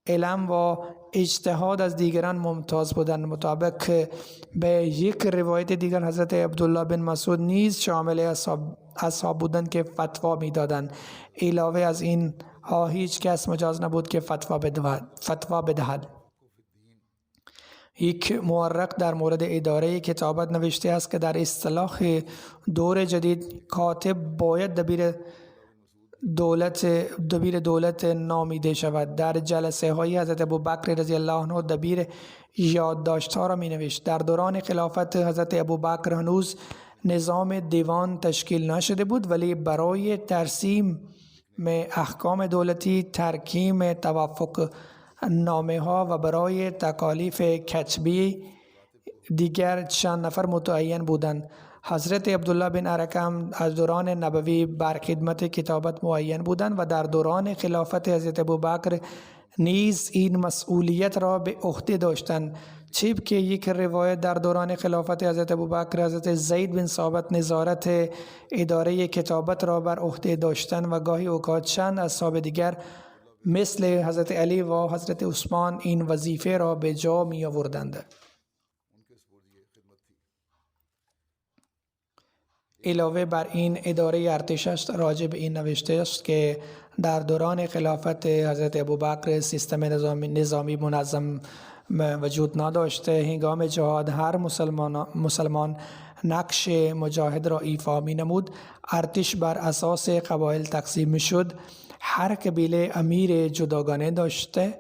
Speaker 2: علم و اجتهاد از دیگران ممتاز بودند. مطابق به یک روایت دیگر حضرت عبدالله بن مسعود نیز شامل اصحاب بودند که فتوا میدادند. علاوه از این ها هیچ کس مجاز نبود که فتوا بدهد. یک مورخ در مورد اداره کتابت نوشته است که در اصطلاح دور جدید کاتب باید دبیر دولت نامیده شود. در جلسه های حضرت ابوبکر رضی الله عنه دبیر یادداشت‌ها را می نوشت. در دوران خلافت حضرت ابوبکر هنوز نظام دیوان تشکیل نشده بود، ولی برای ترسیم احکام دولتی، ترکیم توافق نامه ها و برای تکالیف کتبی دیگر چند نفر متعین بودند. حضرت عبدالله بن ارکم از دوران نبوی بر خدمت کتابت معین بودند و در دوران خلافت حضرت ابوبکر نیز این مسئولیت را به عهده داشتند. چیب که یک روایت در دوران خلافت حضرت ابوبکر حضرت زید بن ثابت نظارت اداره کتابت را بر عهده داشتند و گاهی اوقات چند اصحاب دیگر مثل حضرت علی و حضرت عثمان این وظیفه را به جا می آوردند. علاوه بر این اداره ارتش راجع به این نوشته است که در دوران خلافت حضرت ابوبکر سیستم نظامی منظم وجود نداشته. هنگام جهاد هر مسلمان نقش مجاهد را ایفا می نمود. ارتش بر اساس قبایل تقسیم می شد. هر قبیله امیر جداگانه داشته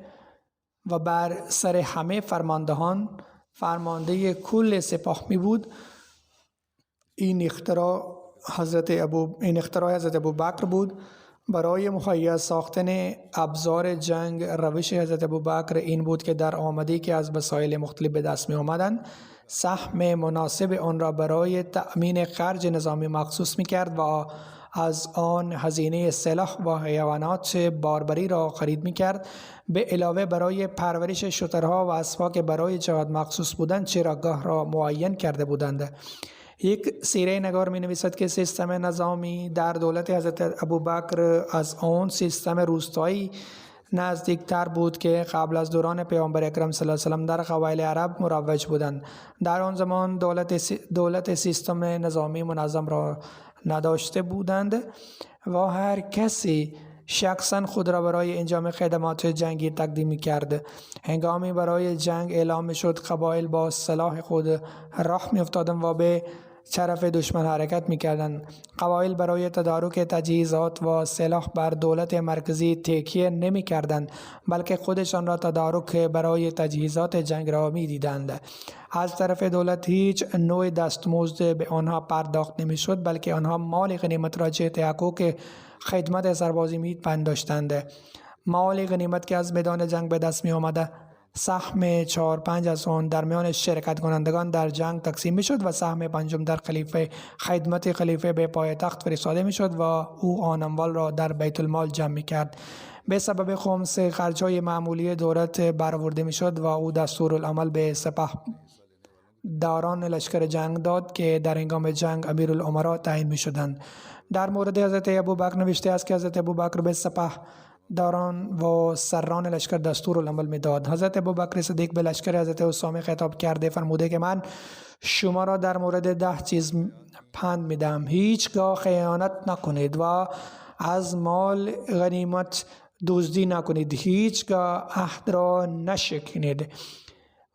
Speaker 2: و بر سر همه فرماندهان فرمانده کل سپاه می بود. این اختراع حضرت ابوبکر بود. برای مهیا ساختن ابزار جنگ روش حضرت ابوبکر این بود که در آمدی که از وسایل مختلف به دست می آمدند سهم مناسب آن را برای تأمین خرج نظامی مخصوص می کرد و از آن هزینه سلاح و حیوانات باربری را خرید می کرد. به علاوه برای پرورش شترها و اسبها که برای جهاد مخصوص بودند چراگاه را معین کرده بودند. یک سیره نگار می نویسد که سیستم نظامی در دولت حضرت ابوبکر از آن سیستم روستایی نزدیکتر بود که قبل از دوران پیامبر اکرم صلی الله علیه و سلم در قبایل عرب مروج بودند. در آن زمان دولت سیستم نظامی منظم را نداشته بودند و هر کسی شخصا خود را برای انجام خدمات جنگی تقدیم کرد. هنگامی برای جنگ اعلام شد قبایل با سلاح خود راه می افتادند و به طرف دشمن حرکت می کردند. قبایل برای تدارک تجهیزات و سلاح بر دولت مرکزی تکیه نمی کردند، بلکه خودشان را تدارک برای تجهیزات جنگ را می دیدند. از طرف دولت هیچ نوع دستمزد به آنها پرداخت نمی شد، بلکه آنها مال غنیمت را جهت حقوق خدمت سربازی می پنداشتند. مال غنیمت که از میدان جنگ به دست می آمده سهم 4/5 از آن در میان شرکت کنندگان در جنگ تقسیم می شد و سهم 5 در خدمت خلیفه به پایتخت فرستاده می شد و او آن اموال را در بیت المال جمع می کرد. به سبب خمس خرج‌های معمولی دولت برآورده می شد و او دستورالعمل به سپاه داران لشکر جنگ داد که در هنگام جنگ امیرالامرا تعیین می شدند. در مورد حضرت ابوبکر نوشته است که حضرت ابوبکر به سپه داران و سران لشکر دستورالعمل می داد. حضرت ابوبکر صدیق به لشکر حضرت اسامه خطاب کرده فرموده که من شما را در مورد 10 چیز پند می دهم. هیچگاه خیانت نکنید و از مال غنیمت دزدی نکنید. هیچگاه عهد را نشکنید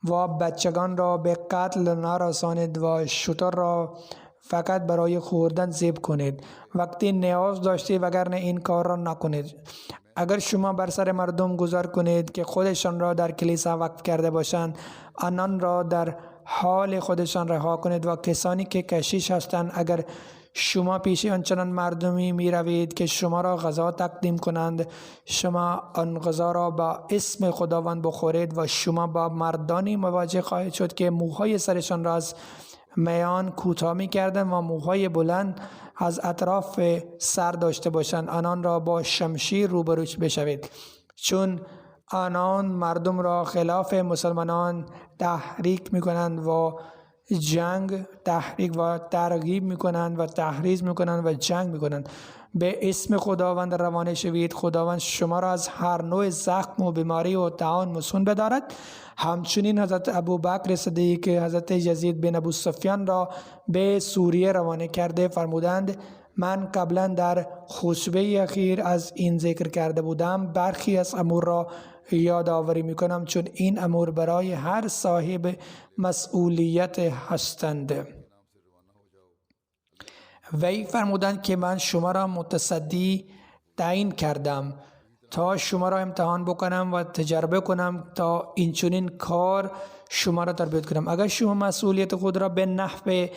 Speaker 2: و بچگان را به قتل نرسانید و شتر را فقط برای خوردن ذبح کنید وقتی نیاز داشتید، وگرنه این کار را نکنید. اگر شما بر سر مردم گذار کنید که خودشان را در کلیسا وقف کرده باشند، آنان را در حال خودشان رها کنید و کسانی که کشیش هستند اگر شما پیش آنچنان مردمی می روید که شما را غذا تقدیم کنند، شما آن غذا را با اسم خداوند بخورید و شما با مردانی مواجه خواهید شد که موهای سرشان را از میان کوتاه می کردند و موهای بلند از اطراف سر داشته باشند. آنان را با شمشیر روبرو بشوید، چون آنان مردم را خلاف مسلمانان تحریک می کنند و جنگ تحریک و ترغیب می کنند و تحریض می کنند و جنگ می کنند. به اسم خداوند روانه شوید. خداوند شما را از هر نوع زخم و بیماری و طاعون مسون بدارد. همچنین حضرت ابوبکر صدیق حضرت یزید بن ابو سفیان را به سوریه روانه کرده فرمودند من قبلا در خطبه اخیر از این ذکر کرده بودم. برخی از امور را یادآوری می کنم چون این امور برای هر صاحب مسئولیت هستند. وی فرمودند که من شما را متصدی تعیین کردم تا شما را امتحان بکنم و تجربه کنم تا اینچنین کار شما را تربیت کنم. اگر شما مسئولیت خود را به نحو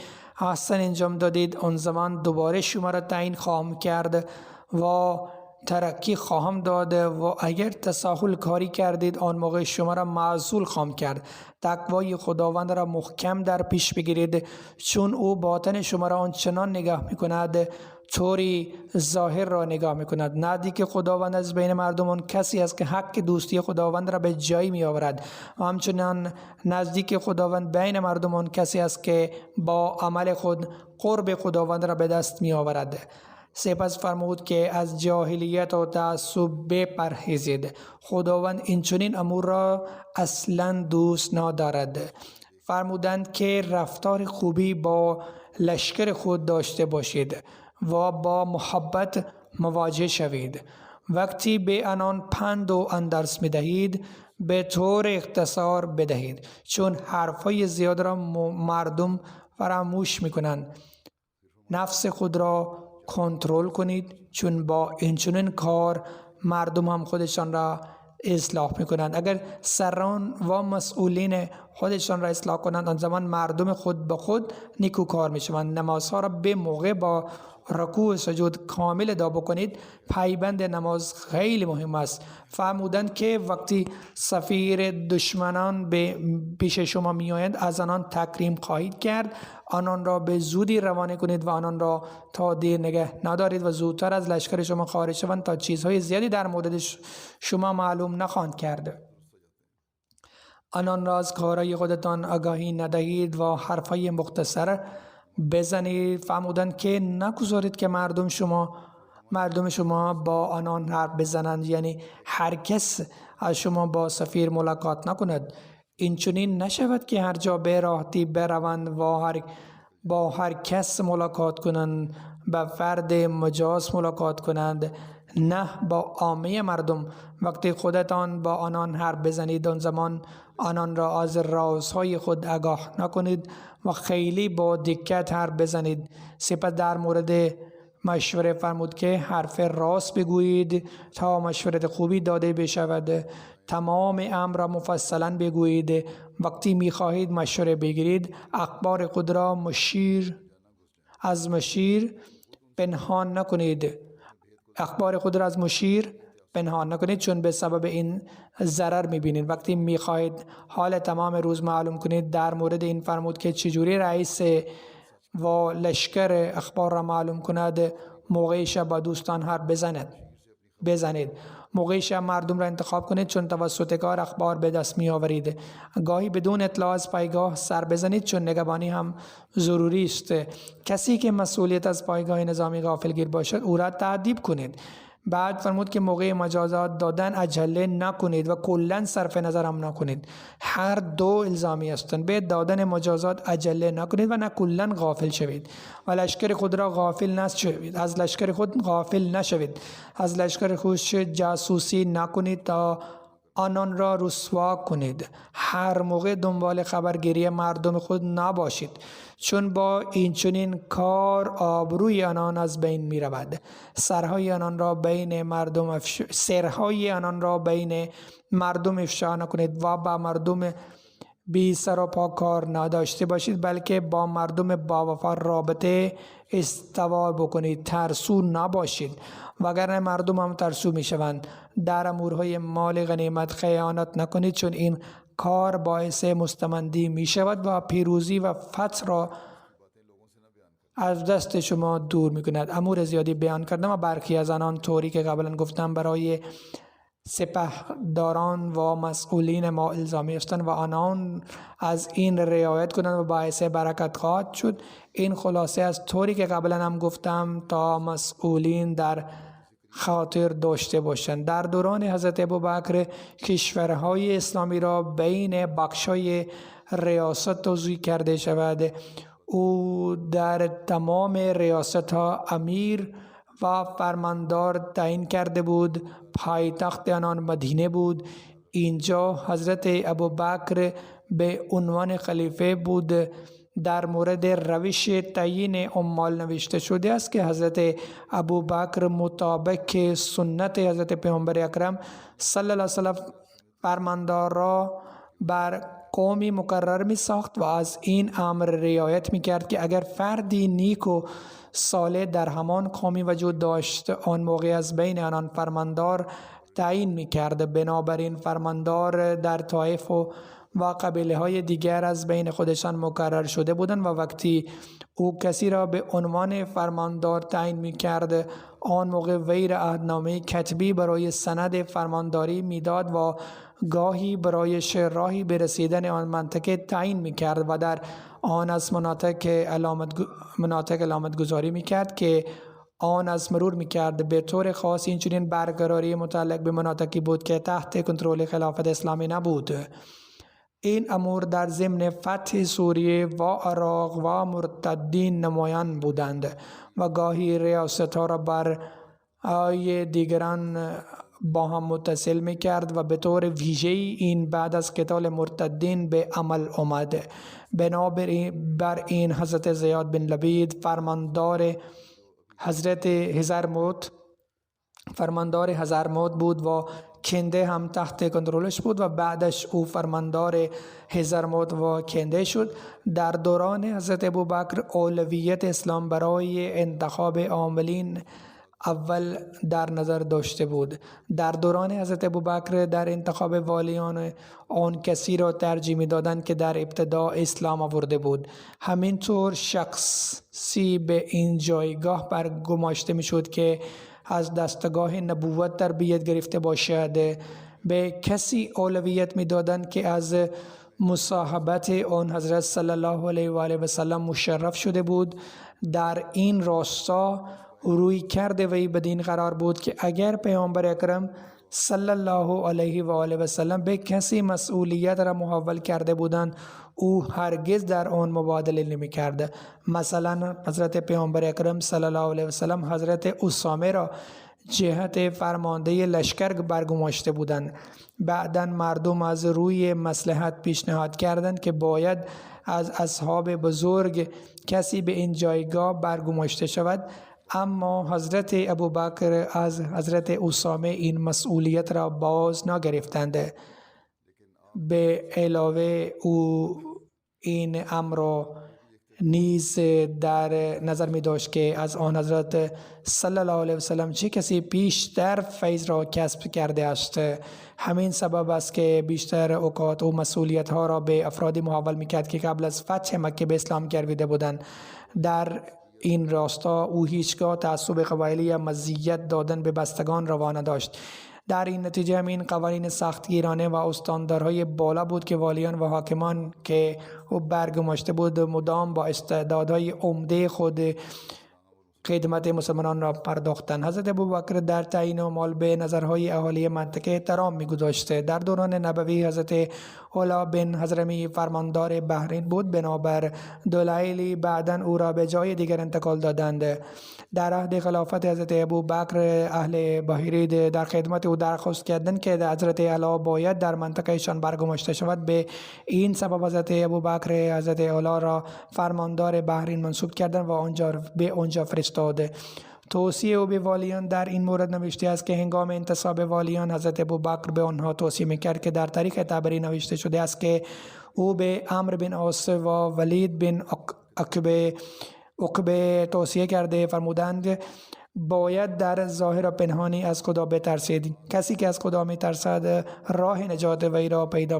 Speaker 2: احسن انجام دادید، آن زمان دوباره شما را تعیین خواهم کرد و ترقی خواهم داد و اگر تساهل کاری کردید آن موقع شما را معزول خواهم کرد. تقوای خداوند را محکم در پیش بگیرید چون او باطن شما را آنچنان نگاه می کند طوری ظاهر را نگاه می کند. نزدیک خداوند از بین مردمان کسی است که حق دوستی خداوند را به جای می آورد و همچنان نزدیک خداوند بین مردمان کسی است که با عمل خود قرب خداوند را به دست می آورد. سپس فرمود که از جاهلیت و تعصب بپرهیزید. خداوند اینچنین امور را اصلا دوست ندارد. فرمودند که رفتار خوبی با لشکر خود داشته باشید و با محبت مواجه شوید. وقتی به آنان پند و اندرس می دهید به طور اختصار بدهید چون حرفای زیاد را مردم فراموش می کنند. نفس خود را کنترل کنید چون با اینچنین کار مردم هم خودشان را اصلاح میکنند. اگر سران و مسئولین خودشان را اصلاح کنند آن زمان مردم خود به خود نیکوکار میشوند. نمازها را به موقع با رکوع و سجود کامل ادا بکنید. پایبند نماز خیلی مهم است. فرمودند که وقتی سفیر دشمنان به پیش شما میآیند از آنان تکریم خواهید کرد. آنان را به زودی روانه کنید و آنان را تا دیر نگه ندارید و زودتر از لشکر شما خارج شوند تا چیزهای زیادی در مورد شما معلوم نخواهند کرد. آنان را از کارهای خودتان آگاهی ندهید و حرفهای مختصر بزنید. فرمودند که نگذارید که مردم شما با آنان حرف بزنند، یعنی هر کس از شما با سفیر ملاقات نکند. این چنین نشود که هر جا به راحتی بروند و با هر کس ملاقات کنند، با فرد مجاز ملاقات کنند، نه با عامه مردم. وقتی خودتان با آنان حرف بزنید آن زمان آنان را از رازهای خود آگاه نکنید و خیلی با دقت حرف بزنید. سپس در مورد مشوره فرمود که حرف راست بگویید تا مشورت خوبی داده بشود. تمام امر را مفصلا بگویید. وقتی میخواهید مشوره بگیرید اخبار خود را از مشیر پنهان نکنید. اخبار خود را از مشیر پنهان نکنید چون به سبب این ضرر میبینید. وقتی میخواهید حال تمام روز معلوم کنید در مورد این فرمود که چجوری رئیس و لشکر اخبار را معلوم کند. موقع شب با دوستان حرف بزنید. موقع شب مردم را انتخاب کنید، چون توسط کار اخبار به دست می آورید. گاهی بدون اطلاع از پایگاه سر بزنید، چون نگهبانی هم ضروری است. کسی که مسئولیت از پایگاه نظامی غافلگیر باشد او را تأدیب کنید. بعد فرمود که موقع مجازات دادن عجله نکنید و کلا صرف نظر هم نکنید. هر دو الزامی هستند. به دادن مجازات عجله نکنید و نه کلا غافل شوید و لشکر خود را غافل نشوید. از لشکر خود غافل نشوید. از لشکر خود جاسوسی نکنید تا آنان را رسوا کنید. هر موقع دنبال خبرگیری مردم خود نباشید، چون با این چنین کار آبروی آنان از بین می رود. سرهای آنان را بین مردم افشا نکنید و با مردم بی سر و پا کار نداشته باشید، بلکه با مردم با وفا رابطه استوار بکنید. ترسو نباشید، وگرنه مردم هم ترسو می شوند. در امورهای مال غنیمت خیانت نکنید، چون این کار باعث مستمندی می شود و پیروزی و فتح را از دست شما دور می کند. امور زیادی بیان کردم و برخی از آنان طوری که قبلا گفتم برای سپهداران و مسئولین ما الزامی هستند و آنان از این رعایت کنند و باعث برکت خواهد شد. این خلاصه از طوری که قبلا هم گفتم تا مسئولین در خاطر داشته باشند. در دوران حضرت ابوبکر کشورهای اسلامی را بین بخشای ریاست توزیع کرده شود. او در تمام ریاست ها امیر و فرماندار تعیین کرده بود. پایتخت آنان مدینه بود. اینجا حضرت ابوبکر به عنوان خلیفه بود. در مورد روش تعیین عمال نوشته شده است که حضرت ابوبکر مطابق سنت حضرت پیامبر اکرم صلی الله علیه و فرماندار را بر قومی مقرر می ساخت و از این امر رعایت می کرد که اگر فردی نیک و صالح در همان قومی وجود داشت، آن موقع از بین آنان فرماندار تعیین می کرد. بنابراین فرماندار در طائف و قبیله های دیگر از بین خودشان مقرر شده بودند و وقتی او کسی را به عنوان فرماندار تعیین می کرد، آن موقع وی را عهدنامه کتبی برای سند فرمانداری میداد و گاهی برایش راهی به رسیدن آن منطقه تعیین می کرد و در آن از مناطق علامت گذاری می کرد که آن از مرور می کرد. به طور خاص این چنین برقراری متعلق به مناطقی بود که تحت کنترل خلافت اسلامی نبود. این امور در ضمن فتح سوریه و عراق و مرتدین نمایان بودند و گاهی ریاست ها را بر دیگران با هم متصل می کرد و به طور ویژه این بعد از قتال مرتدین به عمل آمد. بر این حضرت زیاد بن لبید فرماندار حضرموت بود و کنده هم تحت کنترلش بود و بعدش او فرماندار حضرموت و کنده شد. در دوران حضرت ابوبکر اولویت اسلام برای انتخاب عاملین اول در نظر داشته بود. در دوران حضرت ابوبکر در انتخاب والیان آن کسی را ترجیح می‌دادند که در ابتدا اسلام آورده بود. همینطور شخصی به این جایگاه برگماشته می‌شد که از دستگاه نبوت تربیت گرفته باشد. به کسی اولویت می‌دادند که از مصاحبت آن حضرت صلی الله علیه و آله و سلم مشرف شده بود. در این راستا روی کرده وی بدین قرار بود که اگر پیامبر اکرم صلی الله علیه و آله و سلم به کسی مسئولیت را محول کرده بودند، او هرگز در آن مبادله نمی کرد. مثلا حضرت پیامبر اکرم صلی الله علیه و سلم حضرت اسامه را جهت فرمانده لشکر برگماشته بودند. بعداً مردم از روی مصلحت پیشنهاد کردند که باید از اصحاب بزرگ کسی به این جایگاه برگماشته شود، اما حضرت ابوبکر از حضرت اسامه این مسئولیت را باز نگرفتند. به علاوه او این امر را نیز در نظر می داشت که از آن حضرت صلی الله علیه و سلم چه کسی بیشتر فیض را کسب کرده است. همین سبب است که بیشتر اوقات او مسئولیت ها را به افرادی محول می کرد که قبل از فتح مکه به اسلام گرویده بودند. در این راستا او هیچگاه تعصب قبایلی یا مزیت دادن به بستگان روا نداشت. در این نتیجه همین قوانین سختگیرانه و استاندارهای بالا بود که والیان و حاکمان که او برگماشته بود مدام با استعدادهای عمده خود خدمت مسلمانان را پرداختند. حضرت ابوبکر در تعیین اعمال به نظرهای اهالی منطقه احترام می‌گذاشته. در دوران نبوی حضرت علا بن حضرمی فرماندار بحرین بود، بنابر دلایلی بعداً او را به جای دیگر انتقال دادند. در عهد خلافت حضرت ابوبکر اهل بحیرید در خدمت او درخواست کردند که حضرت علا باید در منطقهشان برگماشته شود. به این سبب حضرت ابوبکر حضرت علا را فرماندار بحرین منصوب کردند و به آنجا فرستاده. توصیه او به والیان در این مورد نوشته است که هنگام انتصاب والیان حضرت ابوبکر به آنها توصیه میکرد که در تاریخ طبری نوشته شده است که او به عمرو بن عاص و ولید بن عقبه توصیه کرده فرمودند باید در ظاهر و پنهانی از خدا بترسید. کسی که از خدا میترسد راه نجات وی را پیدا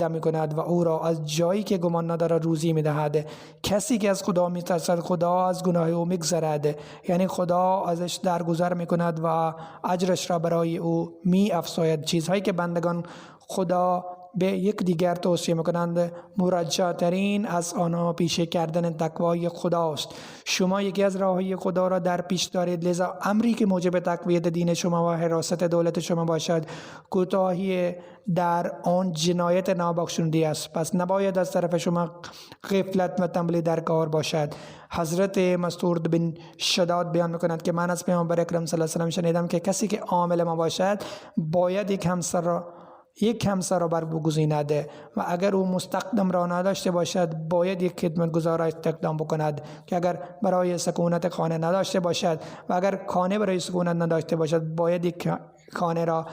Speaker 2: میکند و او را از جایی که گمان ندارد روزی میدهد. کسی که از خدا میترسد خدا از گناه او میگذرد، یعنی خدا ازش درگذر میکند و اجرش را برای او میافزاید. چیزهایی که بندگان خدا به یک دیگر توصیه میکنند مرجع ترین از آنها پیشه کردن تقوای خداست. شما یکی از راههای خدا را در پیش دارید، لذا امری که موجب تقویت دین شما و حراست دولت شما باشد کوتاهی در آن جنایت نابخشودنی است. پس نباید از طرف شما غفلت و تنبلی در کار باشد. حضرت مسعود بن شداد بیان میکنند که من از پیامبر اکرم صلی الله علیه و آله شنیدم که کسی که عامل ما باشد باید یک همسر را برگزیند و اگر او مستخدم را نداشته باشد باید یک خدمتگزار را استخدام بکند که اگر برای سکونت خانه نداشته باشد و اگر خانه برای سکونت نداشته باشد باید یک خانه را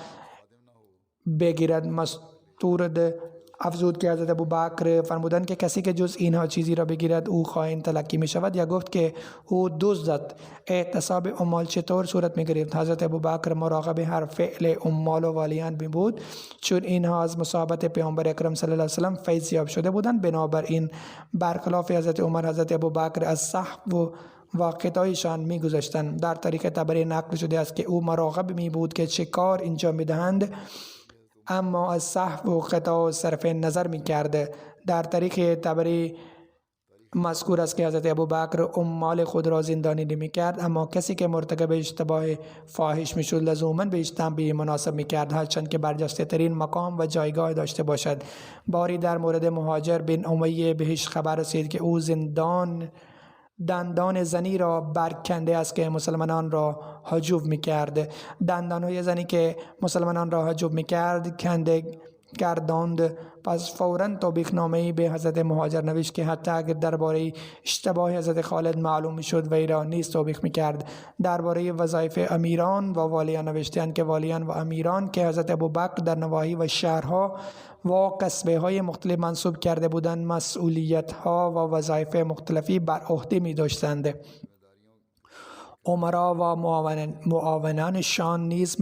Speaker 2: بگیرد. مستورد افزود که حضرت ابوبکر فرمودند که کسی که جز اینها چیزی را بگیرد او خائن تلقی می شود. یا گفت که او دزدد. اعتصاب عمال چطور صورت می گرفت؟ حضرت ابوبکر مراقب هر فعل عمال و والیان می بود، چون اینها از مصاحبت پیامبر اکرم صلی الله علیه و آله فیض یاب شده بودند. بنابراین برخلاف حضرت عمر، حضرت ابوبکر از صحو و واقعیتایشان می گذاشتند. در تاریخ طبری نقل شده است که او مراقب می بود که چه کار انجام می دهند، اما از صحو و خطا صرف نظر می کرده. در تاریخ طبری مذکور است که حضرت ابوبکر عمال خود را زندانی نمی کرد، اما کسی که مرتکب اشتباه فاحش می شد لزوما به تنبیه مناسب می کرد، هرچند که برجسته ترین مقام و جایگاه داشته باشد. باری در مورد مهاجر بن امیه بهش خبر رسید که او دندان زنی را برکنده است که مسلمانان را هجوم می‌کرد. دندان‌های زنی که مسلمانان را هجوم می‌کرد کنده گرداند. پس فوراً توبیخ‌نامه‌ای به حضرت مهاجر نوشت که حتی اگر درباره اشتباه حضرت خالد معلوم می‌شد وی را نیز توبیخ می‌کرد. درباره وظایف امیران و والیان نوشتند که والیان و امیران که حضرت ابوبکر در نواحی و شهرها و قصبه‌های مختلف منصوب کرده بودند مسئولیت‌ها و وظایف مختلفی بر عهده می‌داشتند. امرا و معاونانشان نیز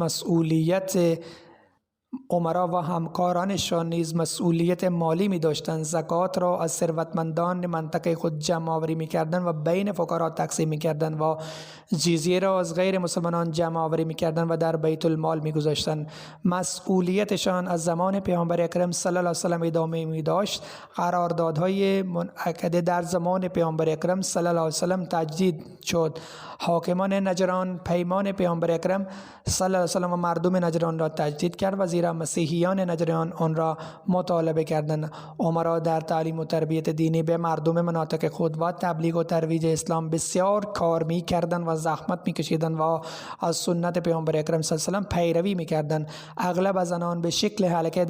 Speaker 2: مسئولیت مالی می داشتند. زکات را از ثروتمندان منطقه خود جمع آوری می کردند و بین فقرا تقسیم می کردند و جزیه را از غیر مسلمانان جمع آوری می کردند و در بیت المال می گذاشتند. مسئولیتشان از زمان پیامبر اکرم صلی الله علیه و آله ادامه می داشت. قراردادهای منعقده در زمان پیامبر اکرم صلی الله علیه و آله تجدید شد. حاکمان نجران پیمان پیامبر اکرم صلی الله علیه و آله و مردم نجران را تجدید کرد و زیرا مسیحیان نجران آن را مطالبه کردند. امرا در تعلیم و تربیت دینی به مردم مناطق خود و تبلیغ و ترویج اسلام بسیار کار می کردند و زحمت می کشیدند و از سنت پیامبر اکرم صلی الله علیه و آله پیروی می کردند. اغلب از آنان به شکل حلقه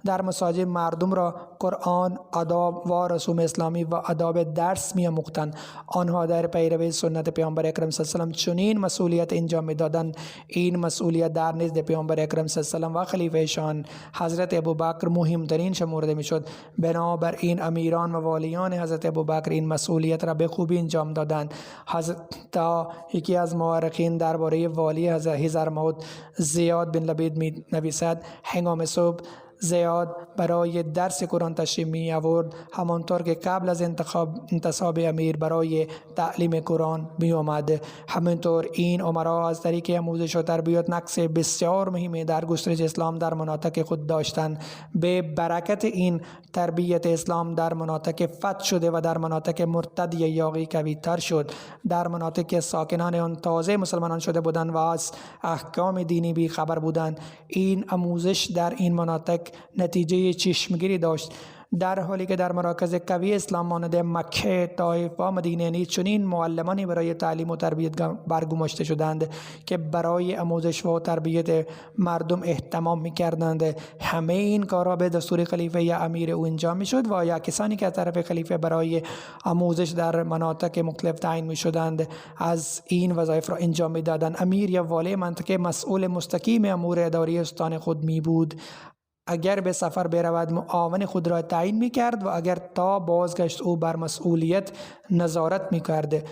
Speaker 2: در مساجد مردم را قرآن، آداب و رسوم اسلامی و آداب درس می آموختند. آنها در پیروی سنت پیامبر اکرم صلی الله علیه و آله چنین مسئولیت انجام می دادند. این مسئولیت در نزد پیامبر اکرم صلی الله علیه و آله و خلیفه شان حضرت ابوبکر مهمترین شمرده می شد. بنابراین امیران و والیان حضرت ابوبکر این مسئولیت را به خوبی انجام دادند. حضرت یکی از مورخین درباره والی حضرموت زیاد بن لبید می نویسد هنگام صبح زیاد برای درس قرآن تشریف می آورد، همانطور که قبل از انتصاب امیر برای تعلیم قرآن می آمد. همینطور این امرا از طریق آموزش و تربیت نقش بسیار مهمی در گسترش اسلام در مناطق خود داشتند. به برکت این تربیت اسلام در مناطق فتح شده و در مناطق مرتد یا یاغی قوی تر شد. در مناطق که ساکنان آن تازه مسلمانان شده بودند و از احکام دینی بی خبر بودند، این آموزش در این مناطق نتیجه چشمگیری داشت، در حالی که در مراکز قوی اسلام مانند مکه، طائف و مدینه نیز چنین معلمانی برای تعلیم و تربیت برگماشته شدند که برای آموزش و تربیت مردم اهتمام می‌کردند. همه این کارها به دستور خلیفه یا امیر او انجام می‌شد و یا کسانی که از طرف خلیفه برای آموزش در مناطق مختلف تعیین می‌شدند از این وظایف را انجام می‌دادند. امیر یا والی منطقه مسئول مستقیم امور اداری استان خود می بود. اگر به سفر برود معاون خود را تعیین می کرد و اگر تا بازگشت او بر مسئولیت نظارت می کرد.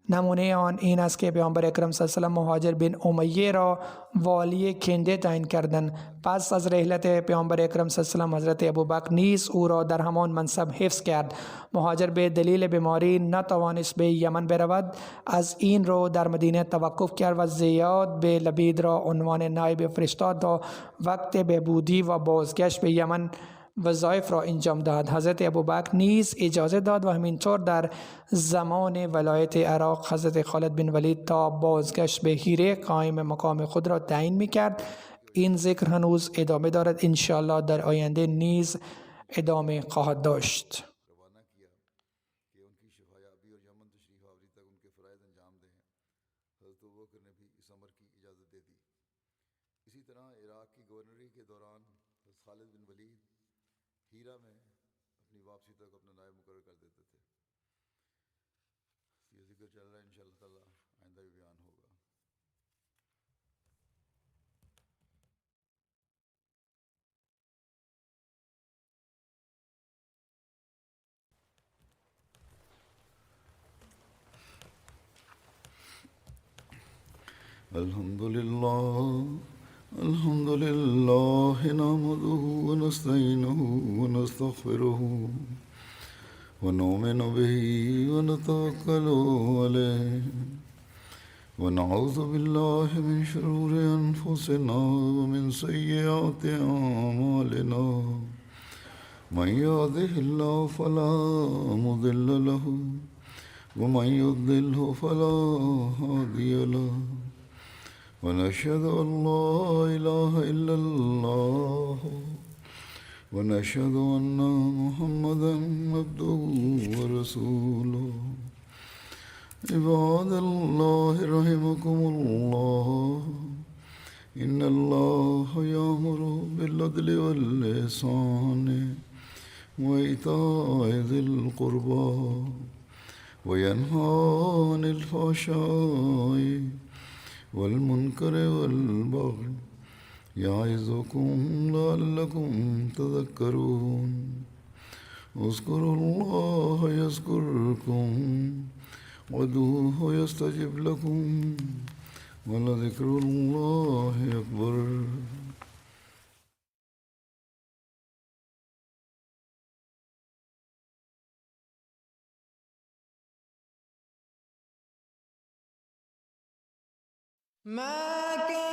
Speaker 2: نمونه آن این است که پیامبر اکرم صلی الله علیه و مهاجر بن امیه را والی کنده تعیین کردند. پس از رحلت پیامبر اکرم صلی الله علیه و حضرت ابوبکر نیز او را در همان منصب حفظ کرد. مهاجر به دلیل بیماری نتوانست به یمن برود، از این رو در مدینه توقف کرد و زیاد به لبید را عنوان نایب فرستاد تا وقت بهبودی و بازگشت به یمن وظایف را انجام داد. حضرت ابوبکر نیز اجازه داد و همینطور در زمان ولایت عراق حضرت خالد بن ولید تا بازگشت به حیره قائم مقام خود را تعیین می‌کرد. این ذکر هنوز ادامه دارد، انشاءالله در آینده نیز ادامه خواهد داشت.
Speaker 1: इसी तरह इराक की गवर्नरी के दौरान खालिद बिन वलीद हीरा में अपनी वापसी तक अपना नायब मुकर्रर कर देते थे। ये जिक्र चल रहा है, इंशाअल्लाह ताला आइंदा भी बयान होगा। الحمد لله نحمده ونستعينه ونستغفره ونؤمن به ونتوكل عليه ونعوذ بالله من شرور أنفسنا ومن سيئات أعمالنا من يهده الله فلا مضل له ومن يضلله فلا هادي له ونشهد أن لا إله إلا الله ونشهد أن محمدا عبده ورسوله عباد الله رحمكم الله إن الله يأمر بالعدل والإحسان وإيتاء ذي القربى وينهى عن الفحشاء والمنكر والبغي يعظكم لعلكم تذكرون اذكروا الله يذكركم وادعوه يستجب لكم ولذكر الله أكبر.
Speaker 3: ما كان